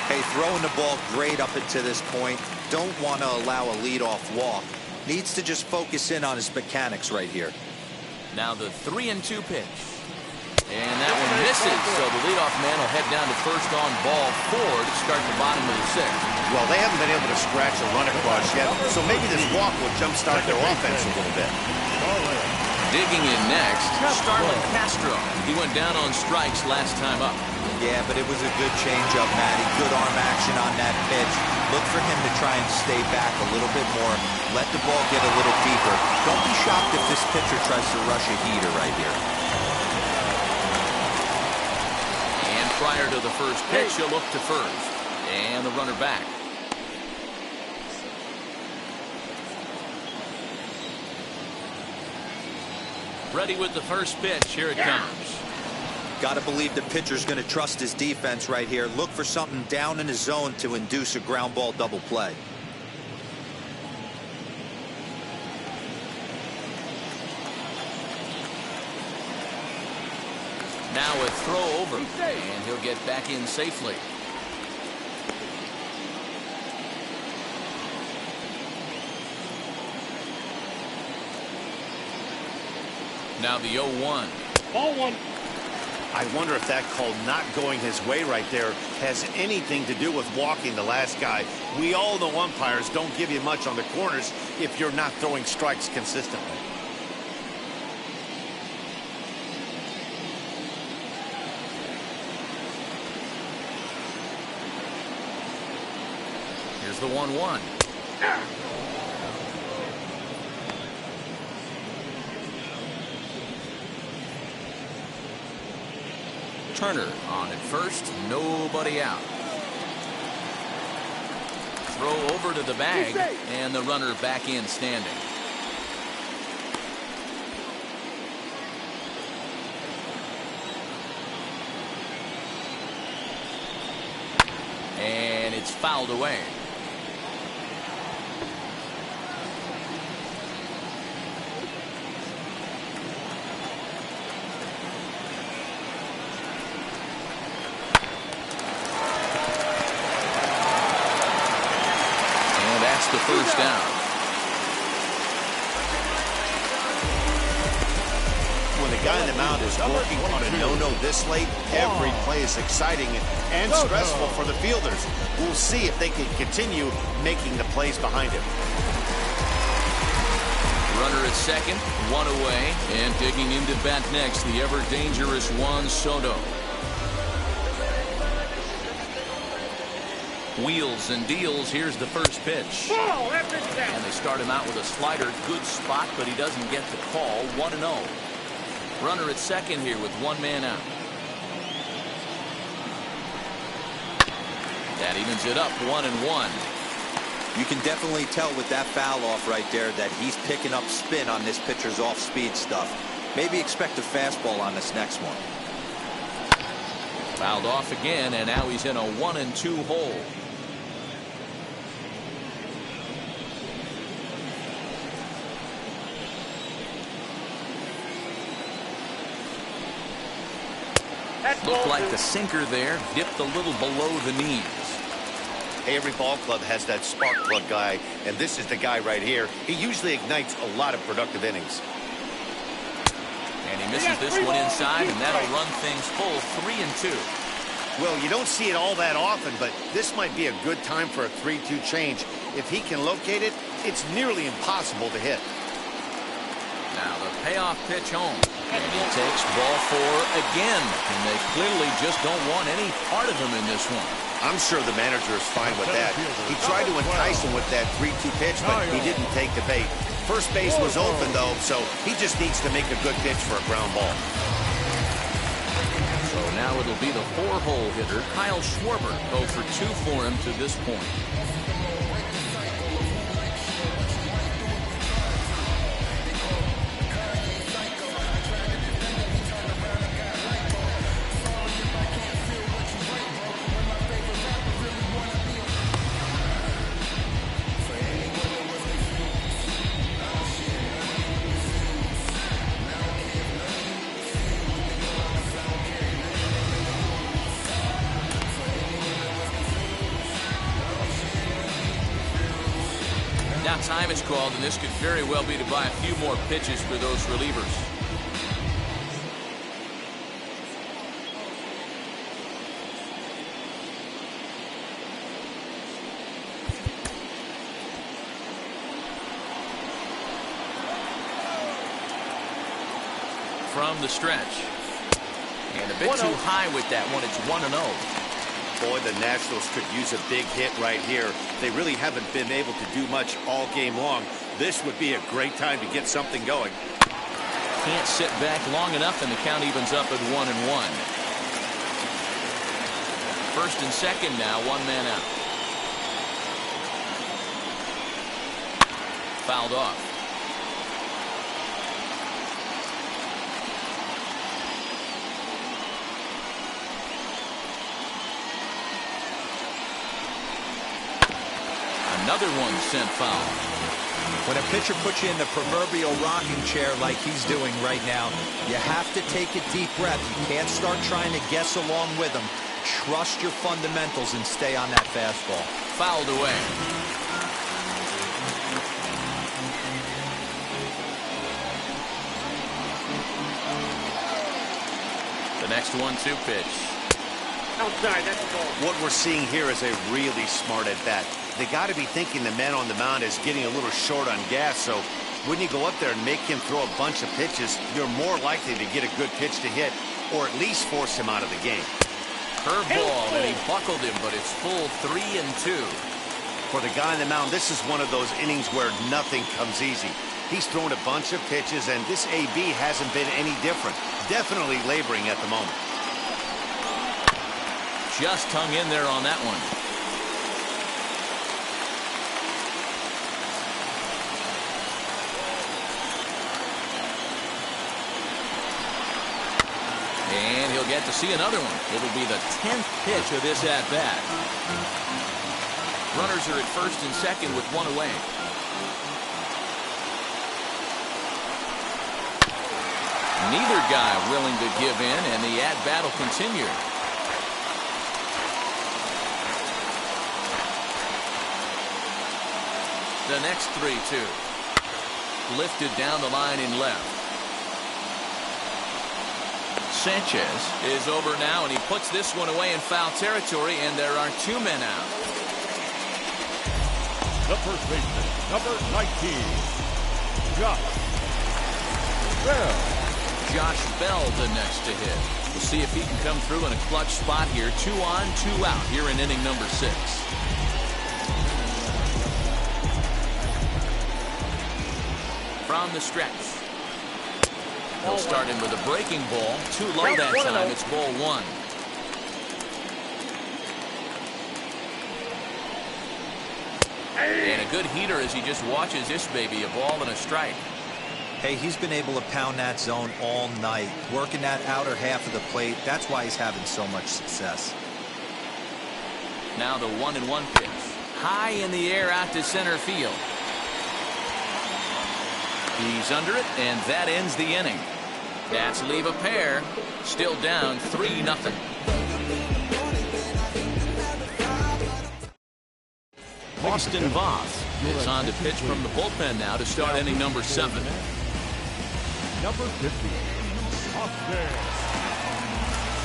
S5: Hey, throwing the ball great up until this point. Don't want to allow a leadoff walk. Needs to just focus in on his mechanics right here.
S1: Now the 3-2 pitch. And that one misses, so the leadoff man will head down to first on ball 4 to start the bottom of the 6th.
S2: Well, they haven't been able to scratch a run across yet, so maybe this walk will jumpstart their offense a little bit.
S1: Digging in next, Starlin Castro. He went down on strikes last time up.
S5: Yeah, but it was a good changeup, Matty. Good arm action on that pitch. Look for him to try and stay back a little bit more. Let the ball get a little deeper. Don't be shocked if this pitcher tries to rush a heater right here.
S1: And prior to the first pitch, he'll look to first. And the runner back. Ready with the first pitch. Here it comes.
S5: Got to believe the pitcher's going to trust his defense right here. Look for something down in his zone to induce a ground ball double play.
S1: Now a throw over, and he'll get back in safely. Now the 0-1.
S4: Ball 1.
S2: I wonder if that call not going his way right there has anything to do with walking the last guy. We all know umpires don't give you much on the corners if you're not throwing strikes consistently.
S1: Here's the 1-1. Turner on at first, nobody out. Throw over to the bag, and the runner back in standing. And it's fouled away. The first down.
S2: When the guy on the mound is working on a no-no this late, every play is exciting and stressful for the fielders. We'll see if they can continue making the plays behind him.
S1: Runner at second, one away, and digging into bat next, the ever-dangerous Juan Soto. Wheels and deals. Here's the first pitch. And they start him out with a slider. Good spot, but he doesn't get the call. 1-0. Runner at second here with one man out. That evens it up, 1-1.
S5: You can definitely tell with that foul off right there that he's picking up spin on this pitcher's off-speed stuff. Maybe expect a fastball on this next one.
S1: Fouled off again, and now he's in a 1-2 hole. Looked like the sinker there dipped a little below the knees.
S2: Every ball club has that spark plug guy, and this is the guy right here. He usually ignites a lot of productive innings.
S1: And he misses this one inside, and that'll run things full, 3-2.
S2: Well, you don't see it all that often, but this might be a good time for a 3-2 change. If he can locate it, it's nearly impossible to hit.
S1: Now the payoff pitch home. And he takes ball 4 again. And they clearly just don't want any part of him in this one.
S2: I'm sure the manager is fine with that. He tried to entice him with that 3-2 pitch, but he didn't take the bait. First base was open, though, so he just needs to make a good pitch for a ground ball.
S1: So now it'll be the 4-hole hitter, Kyle Schwarber, 0 for 2 for him to this point. Now time is called, and this could very well be to buy a few more pitches for those relievers. From the stretch. And a bit too high with that one. It's 1-0.
S2: Boy, the Nationals could use a big hit right here. They really haven't been able to do much all game long. This would be a great time to get something going.
S1: Can't sit back long enough, and the count evens up at 1-1. First and second now, one man out. Fouled off. Another one sent foul.
S5: When a pitcher puts you in the proverbial rocking chair like he's doing right now, you have to take a deep breath. You can't start trying to guess along with him. Trust your fundamentals and stay on that fastball.
S1: Fouled away. The next 1-2 pitch.
S4: Outside, that's a ball.
S2: What we're seeing here is a really smart at-bat. They got to be thinking the man on the mound is getting a little short on gas, so when you go up there and make him throw a bunch of pitches, you're more likely to get a good pitch to hit, or at least force him out of the game.
S1: Curveball, and he buckled him, but it's full 3-2.
S2: For the guy on the mound, this is one of those innings where nothing comes easy. He's thrown a bunch of pitches, and this AB hasn't been any different. Definitely laboring at the moment.
S1: Just hung in there on that one. And he'll get to see another one. It'll be the 10th pitch of this at-bat. Runners are at first and second with one away. Neither guy willing to give in, and the at-bat will continue. The next 3-2. Lifted down the line in left. Sanchez is over now, and he puts this one away in foul territory, and there are 2 men out.
S3: The first baseman, number 19, Josh Bell.
S1: Josh Bell the next to hit. We'll see if he can come through in a clutch spot here. 2 on, 2 out here in inning number 6. From the stretch. He'll start in with a breaking ball. Too low that time. It's ball 1. And a good heater as he just watches this baby, a ball and a strike.
S5: Hey, he's been able to pound that zone all night, working that outer half of the plate. That's why he's having so much success.
S1: Now the 1-1 pitch. High in the air out to center field. He's under it, and that ends the inning. Gnats leave a pair. Still down 3-0. Austin Voth is on to pitch from the bullpen now to start inning number 7.
S3: Number 50, Austin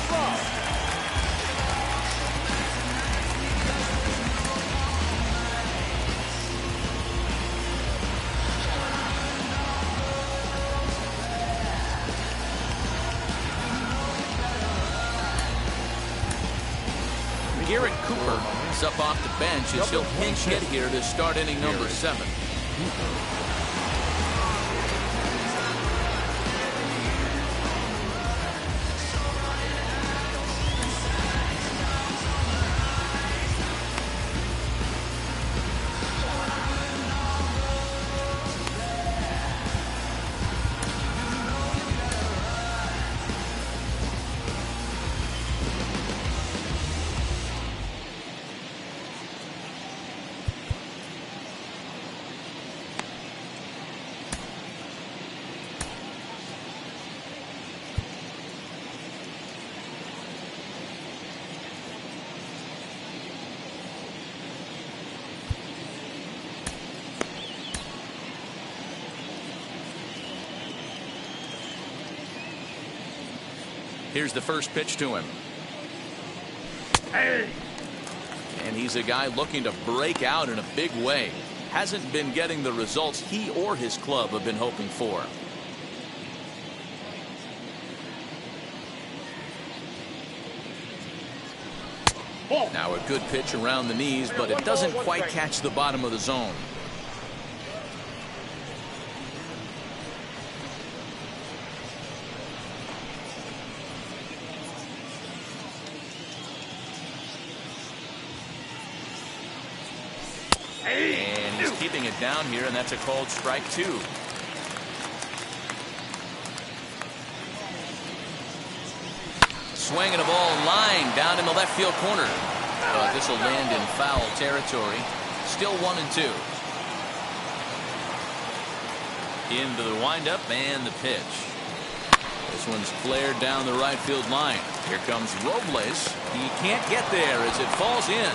S3: Voth.
S1: Garrett Cooper is up off the bench as he'll pinch hit here to start inning number 7. Here's the first pitch to him. And he's a guy looking to break out in a big way. Hasn't been getting the results he or his club have been hoping for. Now a good pitch around the knees, but it doesn't quite catch the bottom of the zone. And he's keeping it down here, and that's a called strike 2. Swinging a ball line down in the left field corner. This will land in foul territory. Still 1-2. Into the windup and the pitch. This one's flared down the right field line. Here comes Robles. He can't get there as it falls in.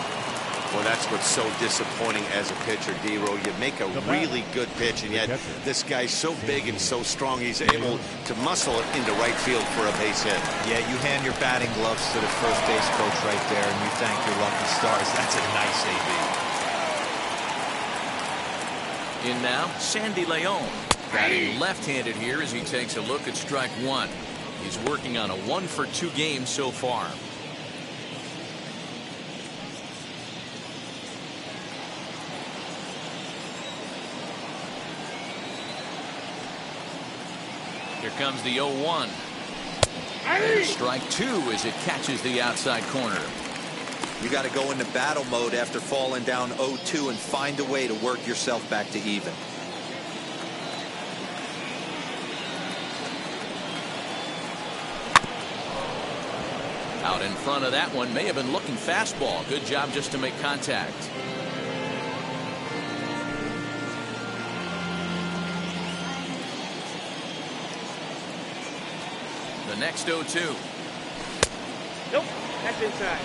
S2: Well, that's what's so disappointing as a pitcher, D-Row. You make a really good pitch, and yet this guy's so big and so strong, he's able to muscle it into right field for a base hit.
S5: Yeah, you hand your batting gloves to the first base coach right there, and you thank your lucky stars. That's a nice AB.
S1: In now, Sandy Leon. Batting left-handed here as he takes a look at strike 1. He's working on a 1-for-2 game so far. Here comes the 0-1. Strike 2 as it catches the outside corner.
S5: You got to go into battle mode after falling down 0-2 and find a way to work yourself back to even.
S1: Out in front of that one, may have been looking fastball. Good job just to make contact. The next 0-2.
S4: Nope, that's inside.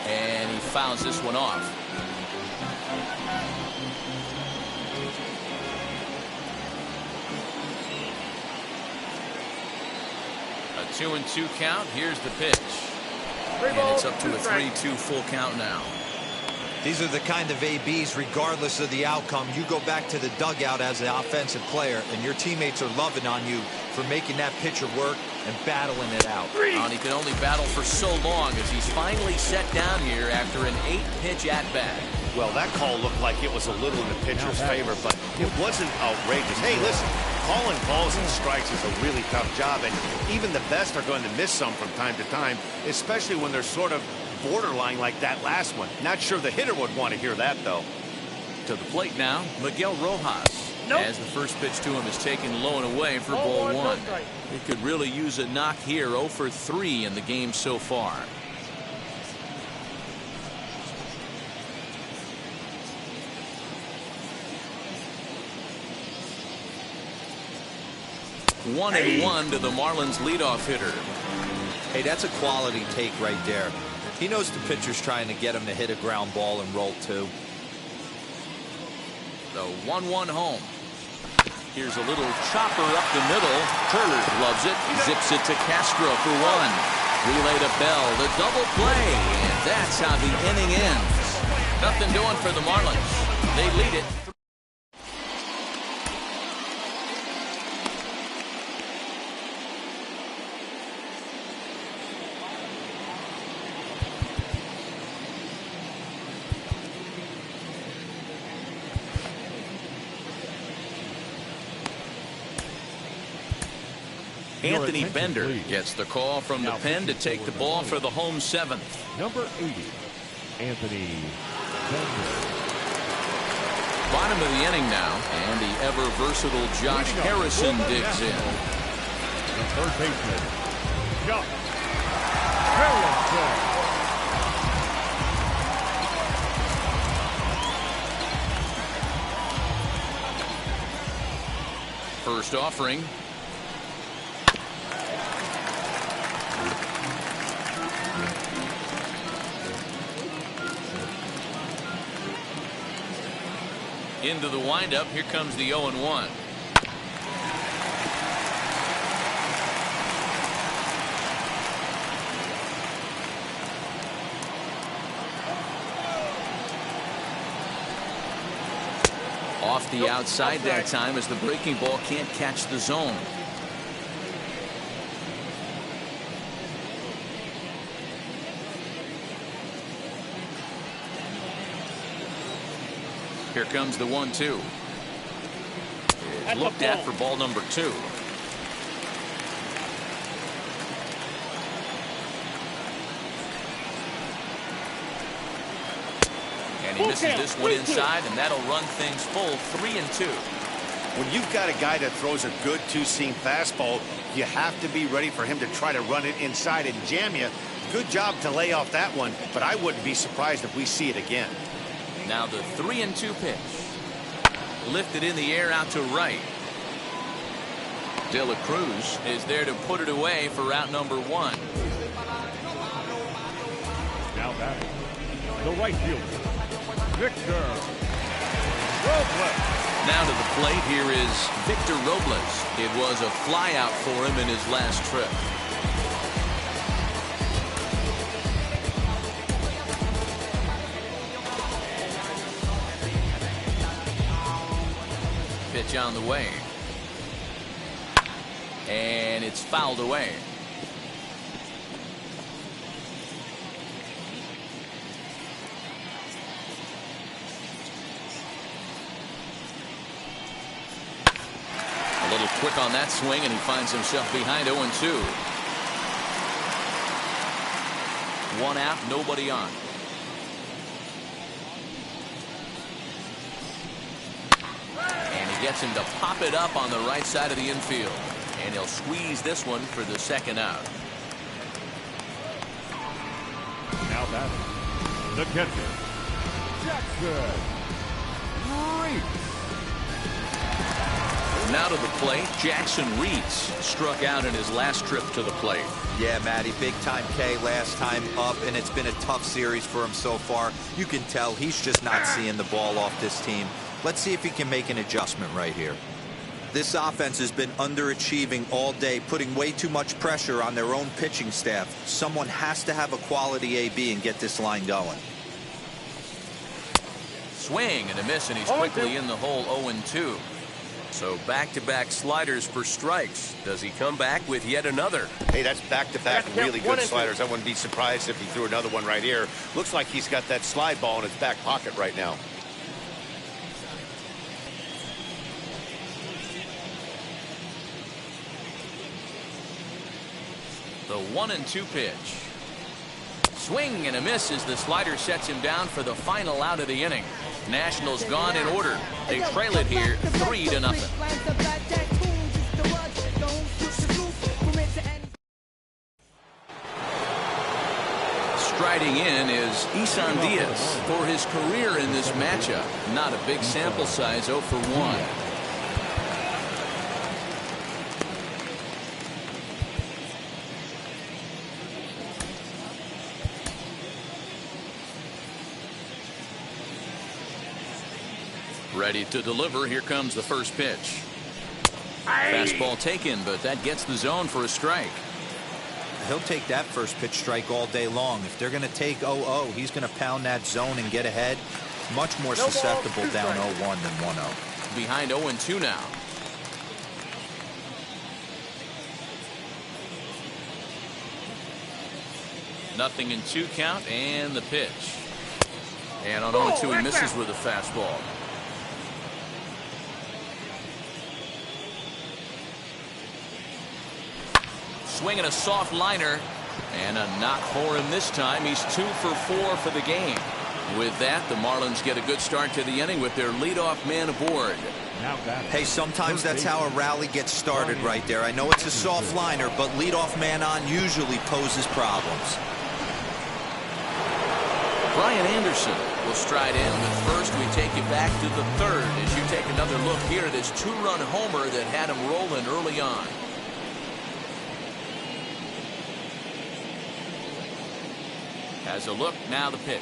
S1: And he fouls this one off. A 2-2 count. Here's the pitch. And it's up to a 3-2 full count now.
S5: These are the kind of ABs, regardless of the outcome, you go back to the dugout as an offensive player, and your teammates are loving on you for making that pitcher work and battling it out.
S1: And he can only battle for so long as he's finally set down here after an 8-pitch at-bat.
S2: Well, that call looked like it was a little in the pitcher's favor, but it wasn't outrageous. Hey, listen, calling balls and strikes is a really tough job, and even the best are going to miss some from time to time, especially when they're sort of borderline like that last one. Not sure the hitter would want to hear that, though.
S1: To the plate now, Miguel Rojas. As the first pitch to him is taken low and away for ball one. He could really use a knock here. 0 for 3 in the game so far. One and one to the Marlins leadoff hitter.
S5: Hey, that's a quality take right there. He knows the pitcher's trying to get him to hit a ground ball and roll too.
S1: The 1-1 home. Here's a little chopper up the middle. Turner loves it. Zips it to Castro for one. Relay to Bell. The double play. And that's how the inning ends. Nothing doing for the Marlins. They lead it. Anthony Bender gets the call from the pen to take the ball for the home seventh.
S3: Number 80, Anthony Bender.
S1: Bottom of the inning now, and the ever versatile Josh Harrison digs in.
S3: The third baseman, Josh Harrison.
S1: First offering. Into the windup. Here comes the 0-1. Off the outside that time as the breaking ball can't catch the zone. Here comes the 1-2. Looked at for ball number 2. And he misses this one inside, and that'll run things full 3-2.
S2: When you've got a guy that throws a good two-seam fastball, you have to be ready for him to try to run it inside and jam you. Good job to lay off that one, but I wouldn't be surprised if we see it again.
S1: Now the 3-2 pitch. Lifted in the air out to right. Cruz is there to put it away for route number 1.
S3: Now batting, the right fielder, Victor Robles.
S1: Now to the plate, here is Victor Robles. It was a flyout for him in his last trip. Pitch on the way. And it's fouled away. A little quick on that swing, and he finds himself behind 0-2. One out, nobody on. Gets him to pop it up on the right side of the infield, and he'll squeeze this one for the second out.
S3: Now batting, the catcher, Jackson.
S1: Now to the plate, Jackson Reeds struck out in his last trip to the plate.
S5: Yeah, Matty, big time K last time up, and it's been a tough series for him so far. You can tell he's just not seeing the ball off this team. Let's see if he can make an adjustment right here. This offense has been underachieving all day, putting way too much pressure on their own pitching staff. Someone has to have a quality AB and get this line going.
S1: Swing and a miss, and he's quickly in the hole. 0-2. So back-to-back sliders for strikes. Does he come back with yet another?
S2: Hey, that's back-to-back really good sliders. I wouldn't be surprised if he threw another one right here. Looks like he's got that slide ball in his back pocket right now.
S1: The 1-2 pitch. Swing and a miss as the slider sets him down for the final out of the inning. Nationals gone in order. They trail it here 3-0. Striding in is Issan Diaz for his career in this matchup. Not a big sample size, 0 for 1. Ready to deliver. Here comes the first pitch. Fastball taken, but that gets the zone for a strike.
S5: He'll take that first pitch strike all day long. If they're going to take 0-0, he's going to pound that zone and get ahead. Much more susceptible down 0-1 than 1-0.
S1: Behind 0-2 now. Nothing in 2 count, and the pitch. And on 0-2 he misses with a fastball. Swinging a soft liner, and a knock for him this time. He's 2 for 4 for the game. With that, the Marlins get a good start to the inning with their leadoff man aboard.
S5: Hey, sometimes that's how a rally gets started right there. I know it's a soft liner, but leadoff man on usually poses problems.
S1: Brian Anderson will stride in, but first we take you back to the 3rd as you take another look here at his 2-run homer that had him rolling early on. Has a look, now the pitch.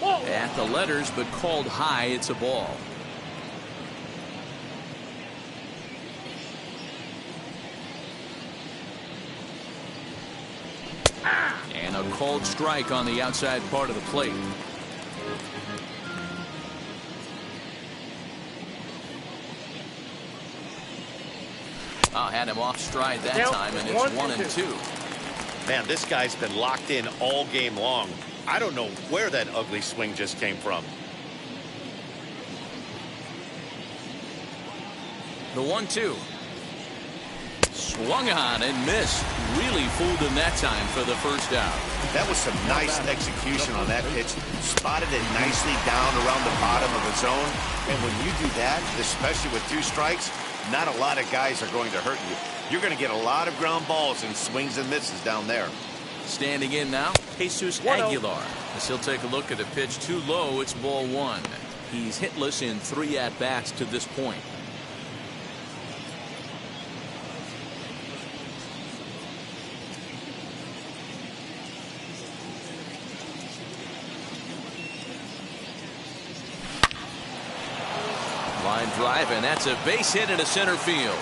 S1: At the letters, but called high. It's a ball. And a called strike on the outside part of the plate. Had him off stride that time, and it's 1-2.
S2: Man, this guy's been locked in all game long. I don't know where that ugly swing just came from.
S1: The 1-2. Swung on and missed. Really fooled him that time for the first out.
S2: That was some nice execution on that pitch. Spotted it nicely down around the bottom of the zone. And when you do that, especially with 2 strikes, not a lot of guys are going to hurt you. You're going to get a lot of ground balls and swings and misses down there.
S1: Standing in now, Jesus Aguilar. As he'll take a look at a pitch too low, it's ball 1. He's hitless in 3 at-bats to this point. Line drive, and that's a base hit into center field.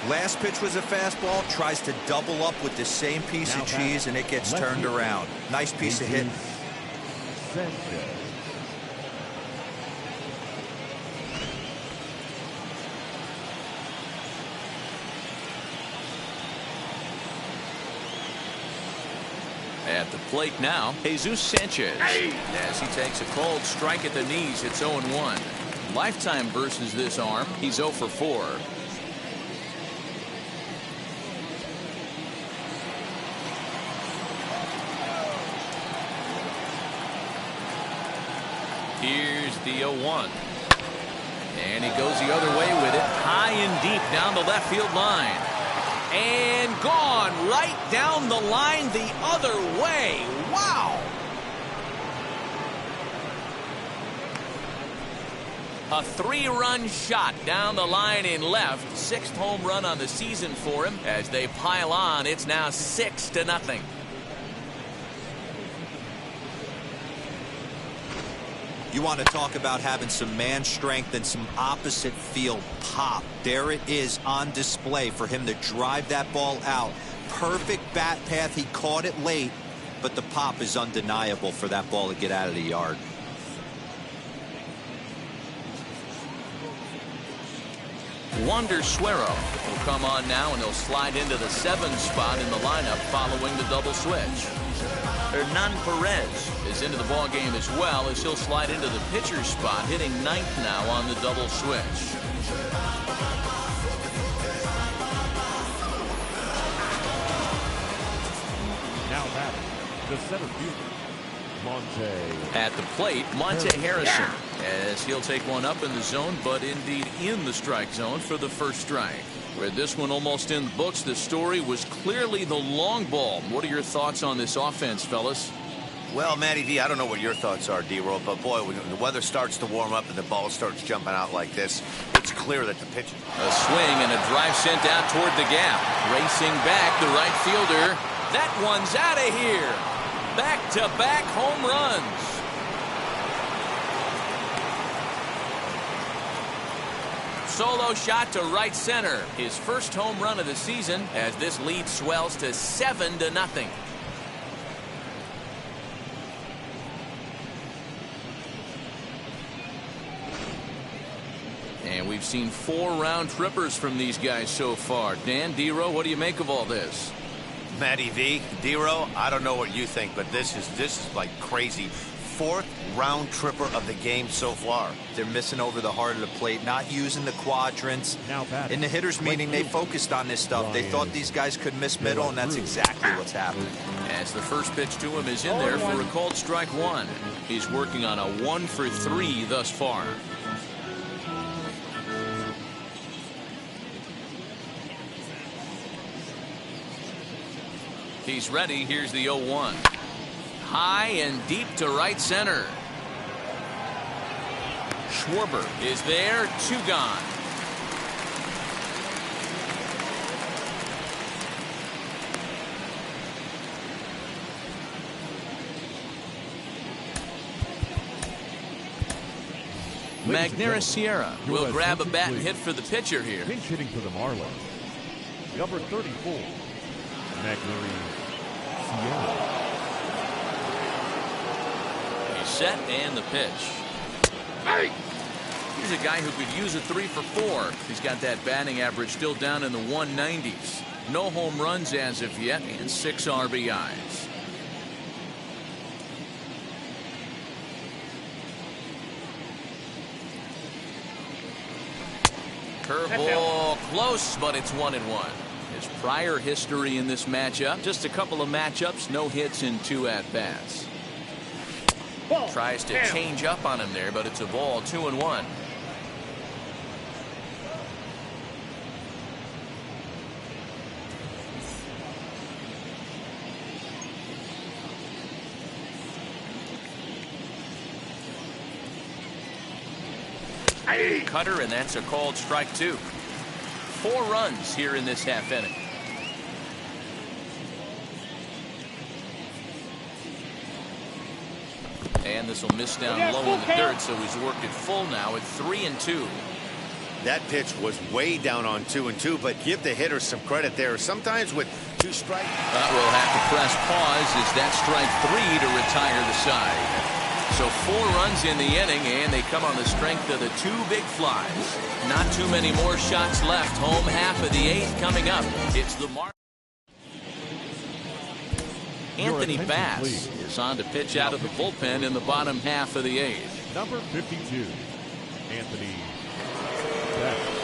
S5: Last pitch was a fastball, tries to double up with the same piece of cheese, and it gets turned around. Nice piece of hit.
S1: At the plate now, Jesus Sanchez. As he takes a cold strike at the knees, it's 0-1. Lifetime versus this arm, he's 0 for 4. Here's the 0-1. And he goes the other way with it. High and deep down the left field line. And gone right down the line the other way. Wow. A 3-run shot down the line in left. 6th home run on the season for him. As they pile on, it's now 6-0.
S5: You want to talk about having some man strength and some opposite field pop. There it is on display for him to drive that ball out. Perfect bat path. He caught it late, but the pop is undeniable for that ball to get out of the yard.
S1: Wander Suero will come on now, and he'll slide into the 7th spot in the lineup following the double switch. Hernan Perez is into the ball game as well, as he'll slide into the pitcher's spot, hitting 9th now on the double switch.
S3: Now batting, the center fielder, Monte.
S1: At the plate, Monte Harrison, as he'll take one up in the zone, but indeed in the strike zone for the first strike. With this one almost in the books, the story was clearly the long ball. What are your thoughts on this offense, fellas?
S2: Well, Matty V, I don't know what your thoughts are, D-Roll, but boy, when the weather starts to warm up and the ball starts jumping out like this, it's clear that the pitch.
S1: A swing and a drive sent out toward the gap. Racing back, the right fielder. That one's out of here. Back-to-back home runs. Solo shot to right center. His first home run of the season, as this lead swells to 7-0. And we've seen 4 round trippers from these guys so far. Dan, D-Row, what do you make of all this?
S2: Matty V, D-Row, I don't know what you think, but this is like crazy. 4th round tripper of the game so far.
S5: They're missing over the heart of the plate, not using the quadrants. In the hitters meeting, they focused on this stuff. They thought these guys could miss middle, and that's exactly what's happening.
S1: As the first pitch to him is in there for a called strike 1. He's working on a 1-for-3 thus far. He's ready. Here's the 0-1. High and deep to right center. Schwarber is there. 2 gone. Magneuris Sierra will grab a bat and hit for the pitcher here.
S3: Pinch hitting for the Marlins. Number 34, Magneuris Sierra.
S1: Set and the pitch. He's a guy who could use a 3-for-4. He's got that batting average still down in the 190s. No home runs as of yet, and 6 RBIs. Curveball close, but it's 1-1. His prior history in this matchup, just a couple of matchups, no hits in 2 at-bats. Tries to change up on him there, but it's a ball. 2-1. Cutter, and that's a called strike 2. 4 runs here in this half inning. And this will miss down low in the dirt, so he's worked it full now at 3-2.
S2: That pitch was way down on 2-2, but give the hitter some credit there. Sometimes with 2 strikes.
S1: We'll have to press pause as that strike 3 to retire the side. So 4 runs in the inning, and they come on the strength of the 2 big flies. Not too many more shots left. Home half of the 8th coming up. It's the mark. Anthony Bass is on to pitch out of the bullpen in the bottom half of the 8th.
S3: Number 52, Anthony Bass.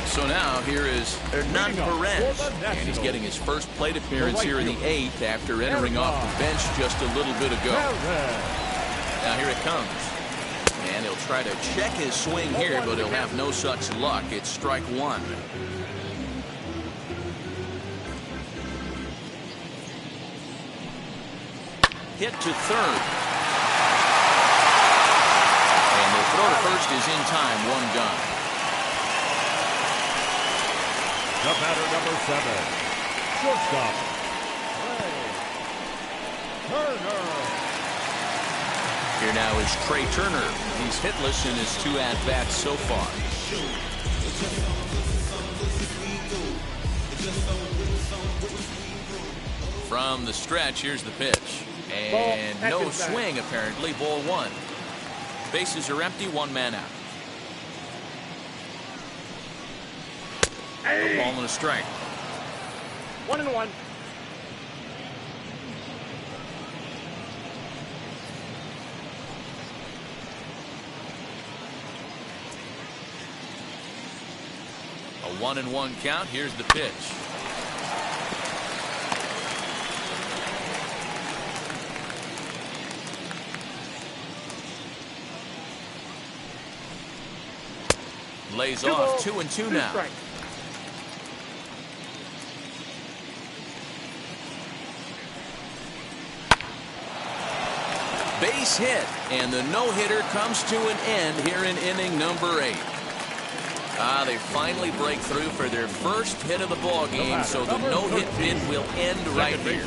S1: So now here is Hernan Perez, and he's getting his first plate appearance here in the 8th after entering off the bench just a little bit ago. Now here it comes. And he'll try to check his swing here, but he'll have no such luck. It's strike 1. hit to third. And the throw to first is in time, 1 gone.
S3: The batter, number 7, shortstop, Trey Turner.
S1: Here now is Trey Turner. He's hitless in his 2 at-bats so far. From the stretch, here's the pitch. And no swing, apparently. Ball 1. Bases are empty, 1 man out. A ball and a strike.
S4: 1-1.
S1: A 1-1 count. Here's the pitch. Lays off. 2-2 now.
S4: Strike.
S1: Base hit, and the no-hitter comes to an end here in inning number 8. They finally break through for their first hit of the ball game, so the no-hit bid will end right here.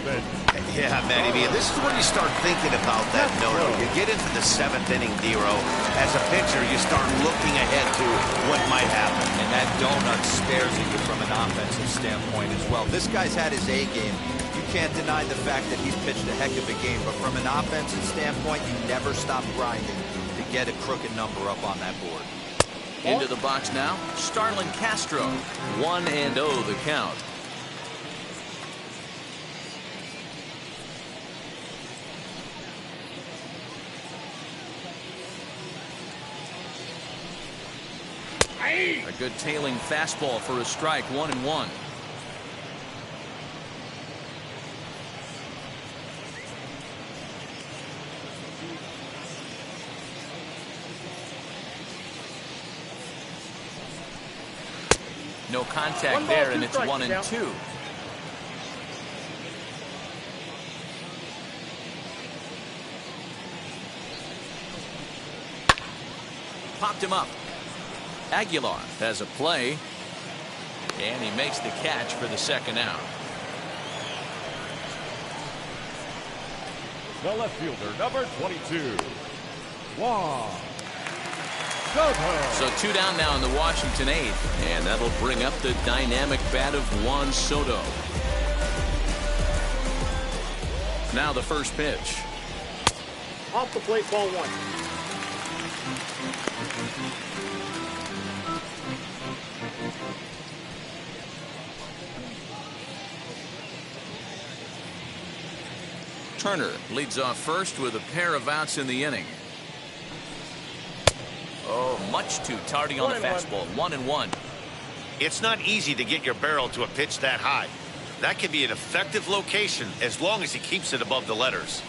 S2: Yeah, Matty B, this is when you start thinking about that no-no. You get into the 7th inning, D-Row. As a pitcher, you start looking ahead to what might happen.
S5: And that donut stares at you from an offensive standpoint as well. This guy's had his A game. You can't deny the fact that he's pitched a heck of a game, but from an offensive standpoint, you never stop grinding to get a crooked number up on that board.
S1: Into the box now, Starlin Castro. 1-0 the count. A good tailing fastball for a strike, 1-1. No contact there, and it's 1-2. Popped him up. Aguilar has a play, and he makes the catch for the 2nd out.
S3: The left fielder, number 22, Juan Soto.
S1: So 2 down now in the Washington 8th, and that'll bring up the dynamic bat of Juan Soto. Now the first pitch.
S4: Off the plate, ball 1.
S1: Turner leads off first with a pair of outs in the inning. Oh, much too tardy on the fastball. 1-1.
S2: It's not easy to get your barrel to a pitch that high. That can be an effective location as long as he keeps it above the letters.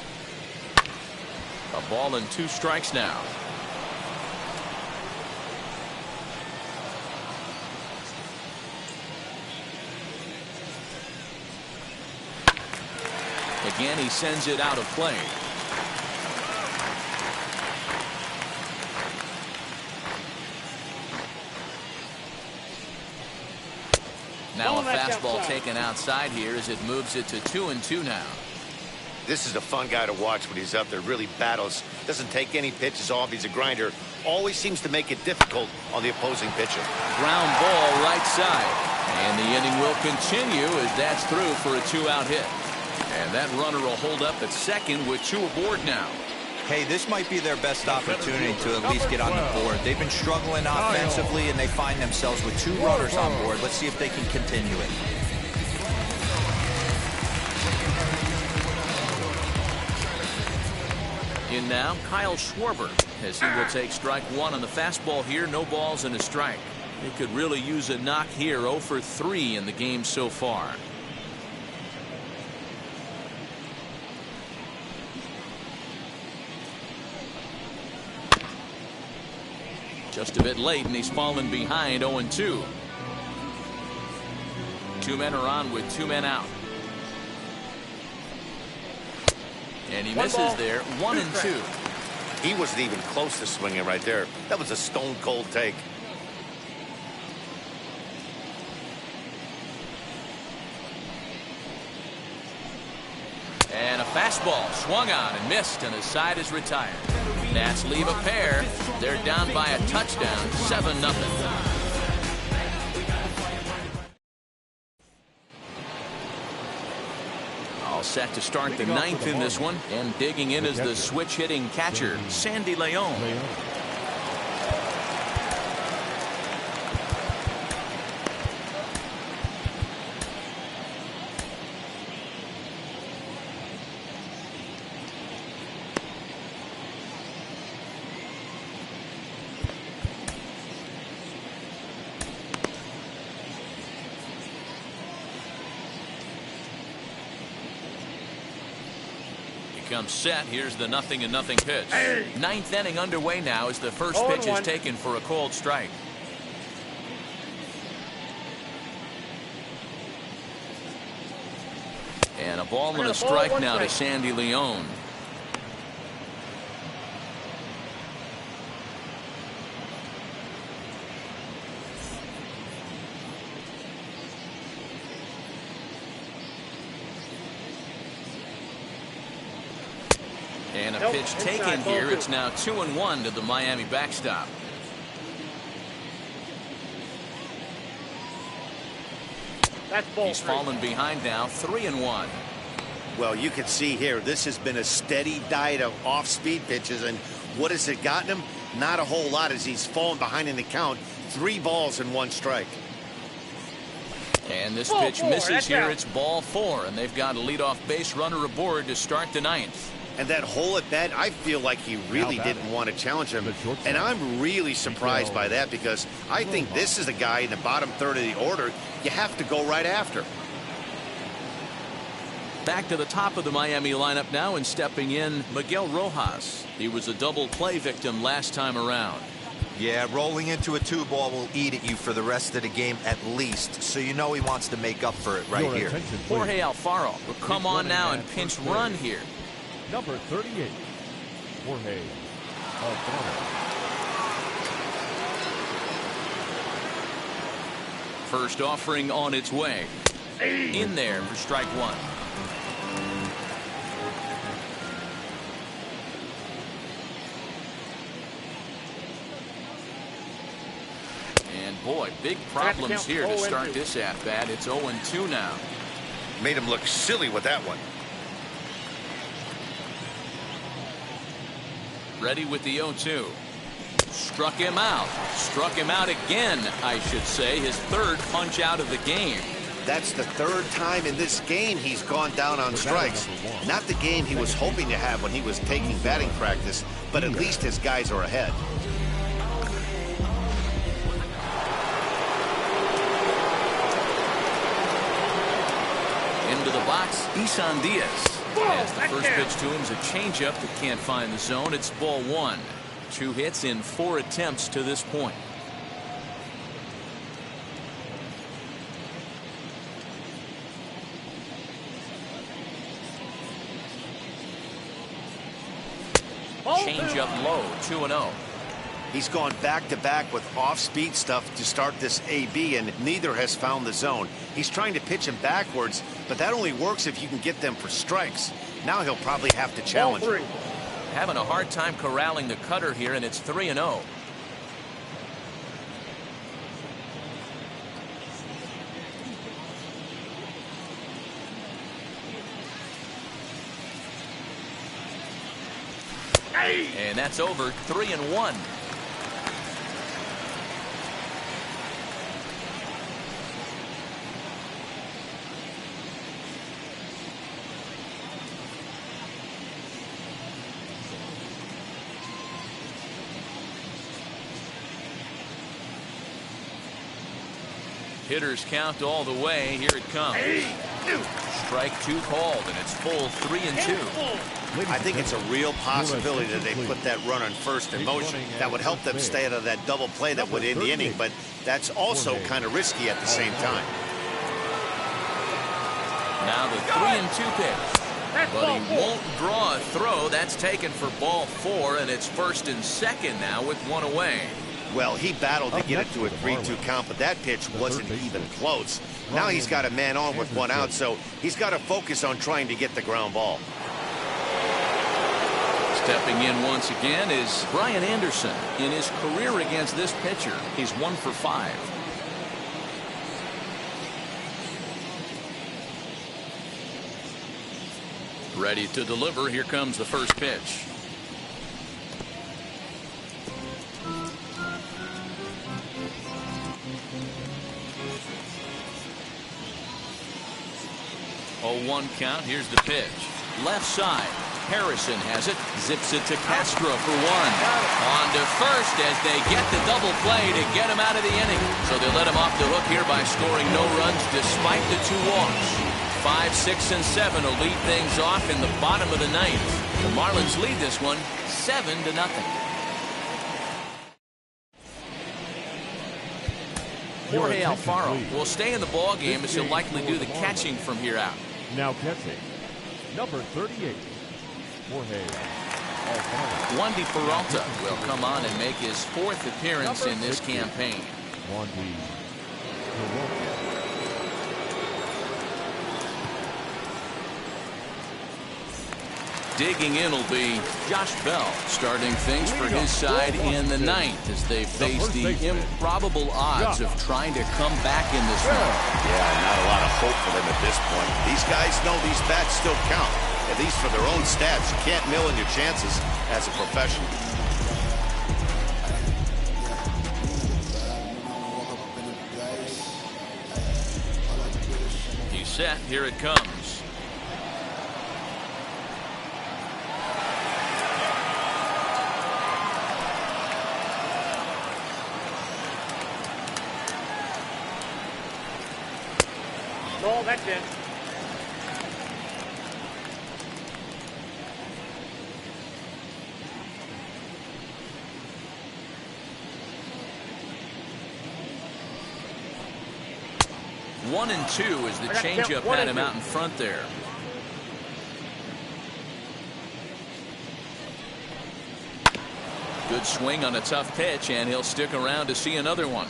S1: A ball and 2 strikes now. Again, he sends it out of play. Now a fastball taken outside here as it moves it to 2-2 now.
S2: This is a fun guy to watch when he's up there. Really battles. Doesn't take any pitches off. He's a grinder. Always seems to make it difficult on the opposing pitcher.
S1: Ground ball right side. And the inning will continue as that's through for a 2-out hit. And that runner will hold up at second with 2 aboard now.
S5: Hey, this might be their best opportunity to at least get on the board. They've been struggling offensively, and they find themselves with 2 runners on board. Let's see if they can continue it.
S1: In now, Kyle Schwarber, as he will take strike 1 on the fastball here. No balls and a strike. They could really use a knock here. 0 for 3 in the game so far. Just a bit late, and he's fallen behind. 0-2. 2 men are on with 2 men out. And he misses there. 1-2.
S2: He wasn't even close to swinging right there. That was a stone cold take.
S1: And a fastball swung on and missed, and his side is retired. Gnats leave a pair. They're down by a touchdown, 7-0. All set to start the ninth in this one, and digging in is the switch-hitting catcher, Sandy Leon. Comes set. Here's the 0-0 pitch. Ninth inning underway now as the first pitch is taken for a cold strike. And a ball and a strike now to Sandy Leon. And a pitch taken here. It's now 2-1 to the Miami backstop. He's fallen behind now, 3-1.
S2: Well, you can see here, this has been a steady diet of off-speed pitches, and what has it gotten him? Not a whole lot, as he's fallen behind in the count. 3 balls and 1 strike.
S1: And this pitch misses here. It's ball 4, and they've got a leadoff base runner aboard to start the ninth.
S2: And that hole at bat, I feel like he really didn't want to challenge him. And I'm really surprised by that, because I think this is a guy in the bottom third of the order you have to go right after.
S1: Back to the top of the Miami lineup now, and stepping in, Miguel Rojas. He was a double play victim last time around.
S5: Yeah, rolling into a 2-ball will eat at you for the rest of the game at least, so you know he wants to make up for it right here.
S1: Jorge Alfaro will come on now and pinch run here.
S3: Number 38, Jorge Alcantara.
S1: First offering on its way. In there for strike 1. And boy, big problems here to start this at-bat. It's 0-2 now.
S2: Made him look silly with that one.
S1: Ready with the 0-2. Struck him out. Struck him out again, I should say. His third punch out of the game.
S2: That's the third time in this game he's gone down on strikes. Not the game he was hoping to have when he was taking batting practice, but at least his guys are ahead.
S1: Into the box, Issan Diaz. As the first pitch to him is a changeup that can't find the zone. It's ball 1. 2 hits in 4 attempts to this point. Changeup low, 2-0.
S2: He's gone back-to-back with off-speed stuff to start this AB, and neither has found the zone. He's trying to pitch him backwards, but that only works if you can get them for strikes. Now he'll probably have to challenge him.
S1: Having a hard time corralling the cutter here, and it's 3-0. And that's over. 3-1. Hitters count all the way. Here it comes. Strike 2 called, and it's full 3-2.
S2: I think it's a real possibility that they put that run on first in motion. That would help them stay out of that double play that would end the inning, but that's also kind of risky at the same time.
S1: Now the 3-2 pitch. But he won't draw a throw. That's taken for ball 4, and it's 1st and 2nd now with 1 away.
S2: Well, he battled to get it to a 3-2 count, but that pitch wasn't even close. Now he's got a man on with 1 out, so he's got to focus on trying to get the ground ball.
S1: Stepping in once again is Brian Anderson. In his career against this pitcher, he's 1 for 5. Ready to deliver. Here comes the first pitch. Oh, 1 count. Here's the pitch. Left side. Harrison has it. Zips it to Castro for 1. On to first as they get the double play to get him out of the inning. So they let him off the hook here by scoring no runs despite the 2 walks. 5, 6, and 7 will lead things off in the bottom of the 9th. The Marlins lead this one 7-0. Jorge Alfaro will stay in the ball game as he'll likely do the catching from here out.
S3: Now catching, number 38, Jorge Alfaro.
S1: Wandy Peralta will come on and make his 4th appearance in this campaign.
S3: Wandy Peralta.
S1: Digging in will be Josh Bell, starting things for his side in the 9th as they face the improbable odds of trying to come back in this one.
S2: Yeah, not a lot of hope for them at this point. These guys know these bats still count, at least for their own stats. You can't mill in your chances as a professional.
S1: He's set. Here it comes.
S4: Ball, that's in.
S1: One and 2 as the changeup had him out in front there. Good swing on a tough pitch, and he'll stick around to see another one.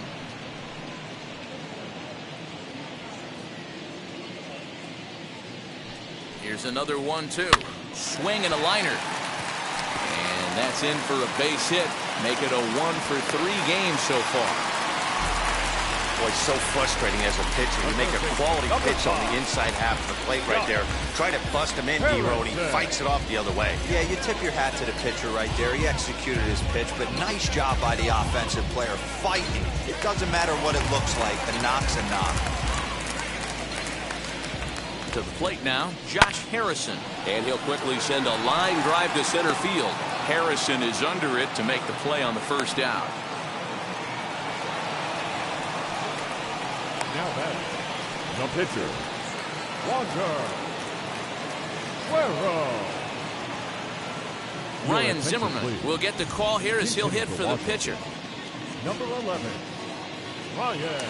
S1: Here's another 1-2. Swing and a liner. And that's in for a base hit. Make it a 1 for 3 games so far.
S2: Boy, so frustrating as a pitcher. You make a quality pitch on the inside half of the plate right there. Try to bust him in, D-Road, and he fights it off the other way.
S5: Yeah, you tip your hat to the pitcher right there. He executed his pitch, but nice job by the offensive player fighting. It doesn't matter what it looks like. A knock's a knock.
S1: To the plate now, Josh Harrison. And he'll quickly send a line drive to center field. Harrison is under it to make the play on the first out.
S3: Now batting, the pitcher, Walter Guerrero.
S1: Ryan Zimmerman will get the call here as he'll hit for the pitcher.
S3: Number 11, Ryan Zimmerman.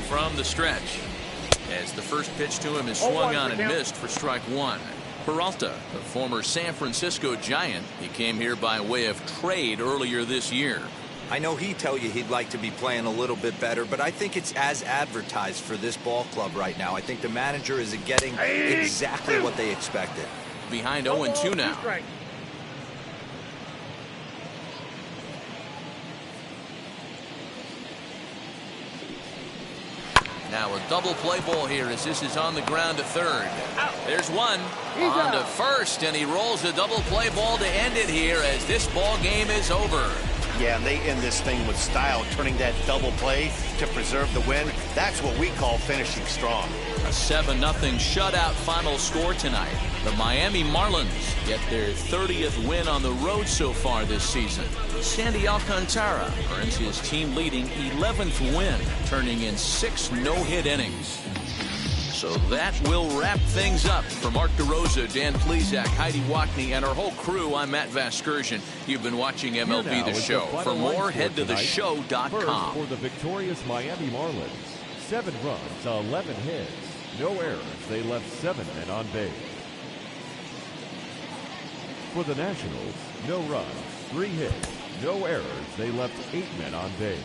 S1: From the stretch, as the first pitch to him is swung on and missed for strike 1. Peralta, a former San Francisco Giant, he came here by way of trade earlier this year.
S5: I know he'd tell you he'd like to be playing a little bit better, but I think it's as advertised for this ball club right now. I think the manager is getting exactly what they expected.
S1: Behind 0-2 now. Now a double play ball here as this is on the ground to third. There's one. On to first, and he rolls a double play ball to end it here as this ball game is over.
S2: Yeah, and they end this thing with style, turning that double play to preserve the win. That's what we call finishing strong.
S1: A 7-0 shutout final score tonight. The Miami Marlins get their 30th win on the road so far this season. Sandy Alcantara earns his team leading 11th win, turning in 6 no-hit innings. So that will wrap things up. For Mark DeRosa, Dan Plezak, Heidi Watney, and our whole crew, I'm Matt Vasgersian. You've been watching MLB The Show. For more, head to theshow.com.
S3: First for the victorious Miami Marlins. 7 runs, 11 hits, no errors. They left 7 men on base. For the Nationals, no runs, 3 hits, no errors. They left 8 men on base.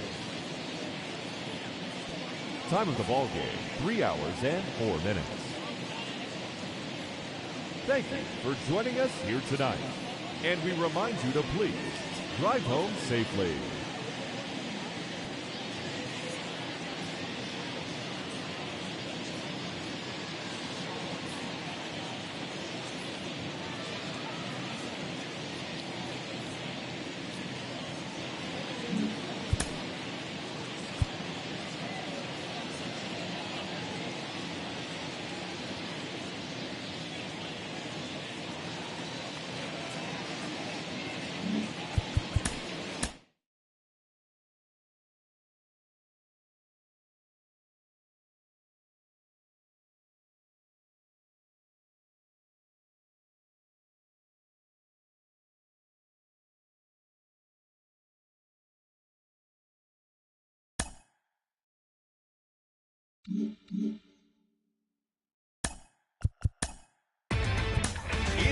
S3: Time of the ball game, 3 hours and 4 minutes. Thank you for joining us here tonight. And we remind you to please drive home safely.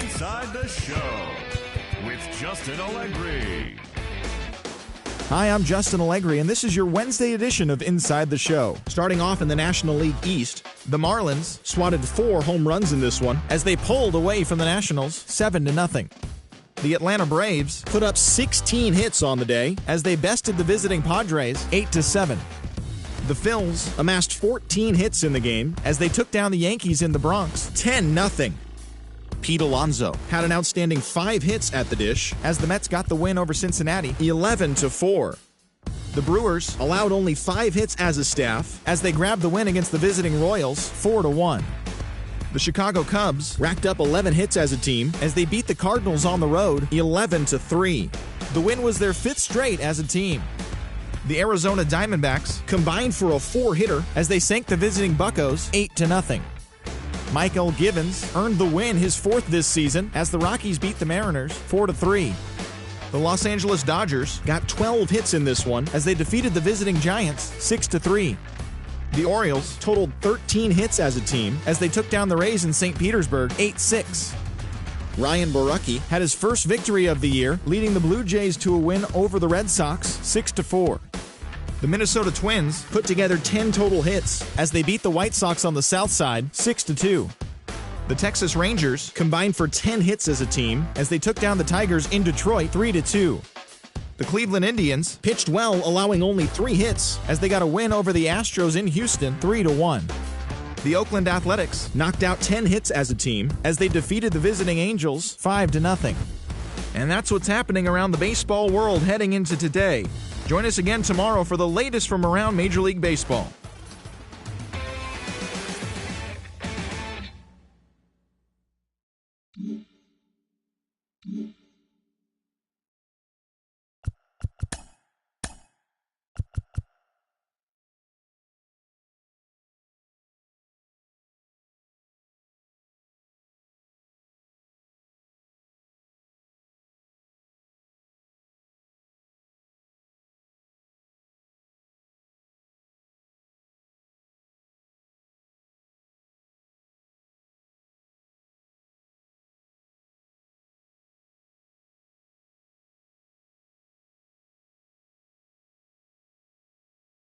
S3: Inside the Show with Justin Allegri.
S7: Hi, I'm Justin Allegri, and this is your Wednesday edition of Inside the Show. Starting off in the National League East, the Marlins swatted 4 home runs in this one as they pulled away from the Nationals 7-0. The Atlanta Braves put up 16 hits on the day as they bested the visiting Padres 8-7. The Phils amassed 14 hits in the game as they took down the Yankees in the Bronx 10-0. Pete Alonso had an outstanding 5 hits at the dish as the Mets got the win over Cincinnati 11-4. The Brewers allowed only 5 hits as a staff as they grabbed the win against the visiting Royals 4-1. The Chicago Cubs racked up 11 hits as a team as they beat the Cardinals on the road 11-3. The win was their 5th straight as a team. The Arizona Diamondbacks combined for a 4-hitter as they sank the visiting Buccos 8-0. Michael Givens earned the win, his 4th this season, as the Rockies beat the Mariners 4-3. The Los Angeles Dodgers got 12 hits in this one as they defeated the visiting Giants 6-3. The Orioles totaled 13 hits as a team as they took down the Rays in St. Petersburg 8-6. Ryan Borucki had his first victory of the year, leading the Blue Jays to a win over the Red Sox 6-4. The Minnesota Twins put together 10 total hits as they beat the White Sox on the South Side 6-2. The Texas Rangers combined for 10 hits as a team as they took down the Tigers in Detroit 3-2. The Cleveland Indians pitched well, allowing only 3 hits as they got a win over the Astros in Houston 3-1. The Oakland Athletics knocked out 10 hits as a team as they defeated the visiting Angels 5-0. And that's what's happening around the baseball world heading into today. Join us again tomorrow for the latest from around Major League Baseball.
S8: Mm-hmm.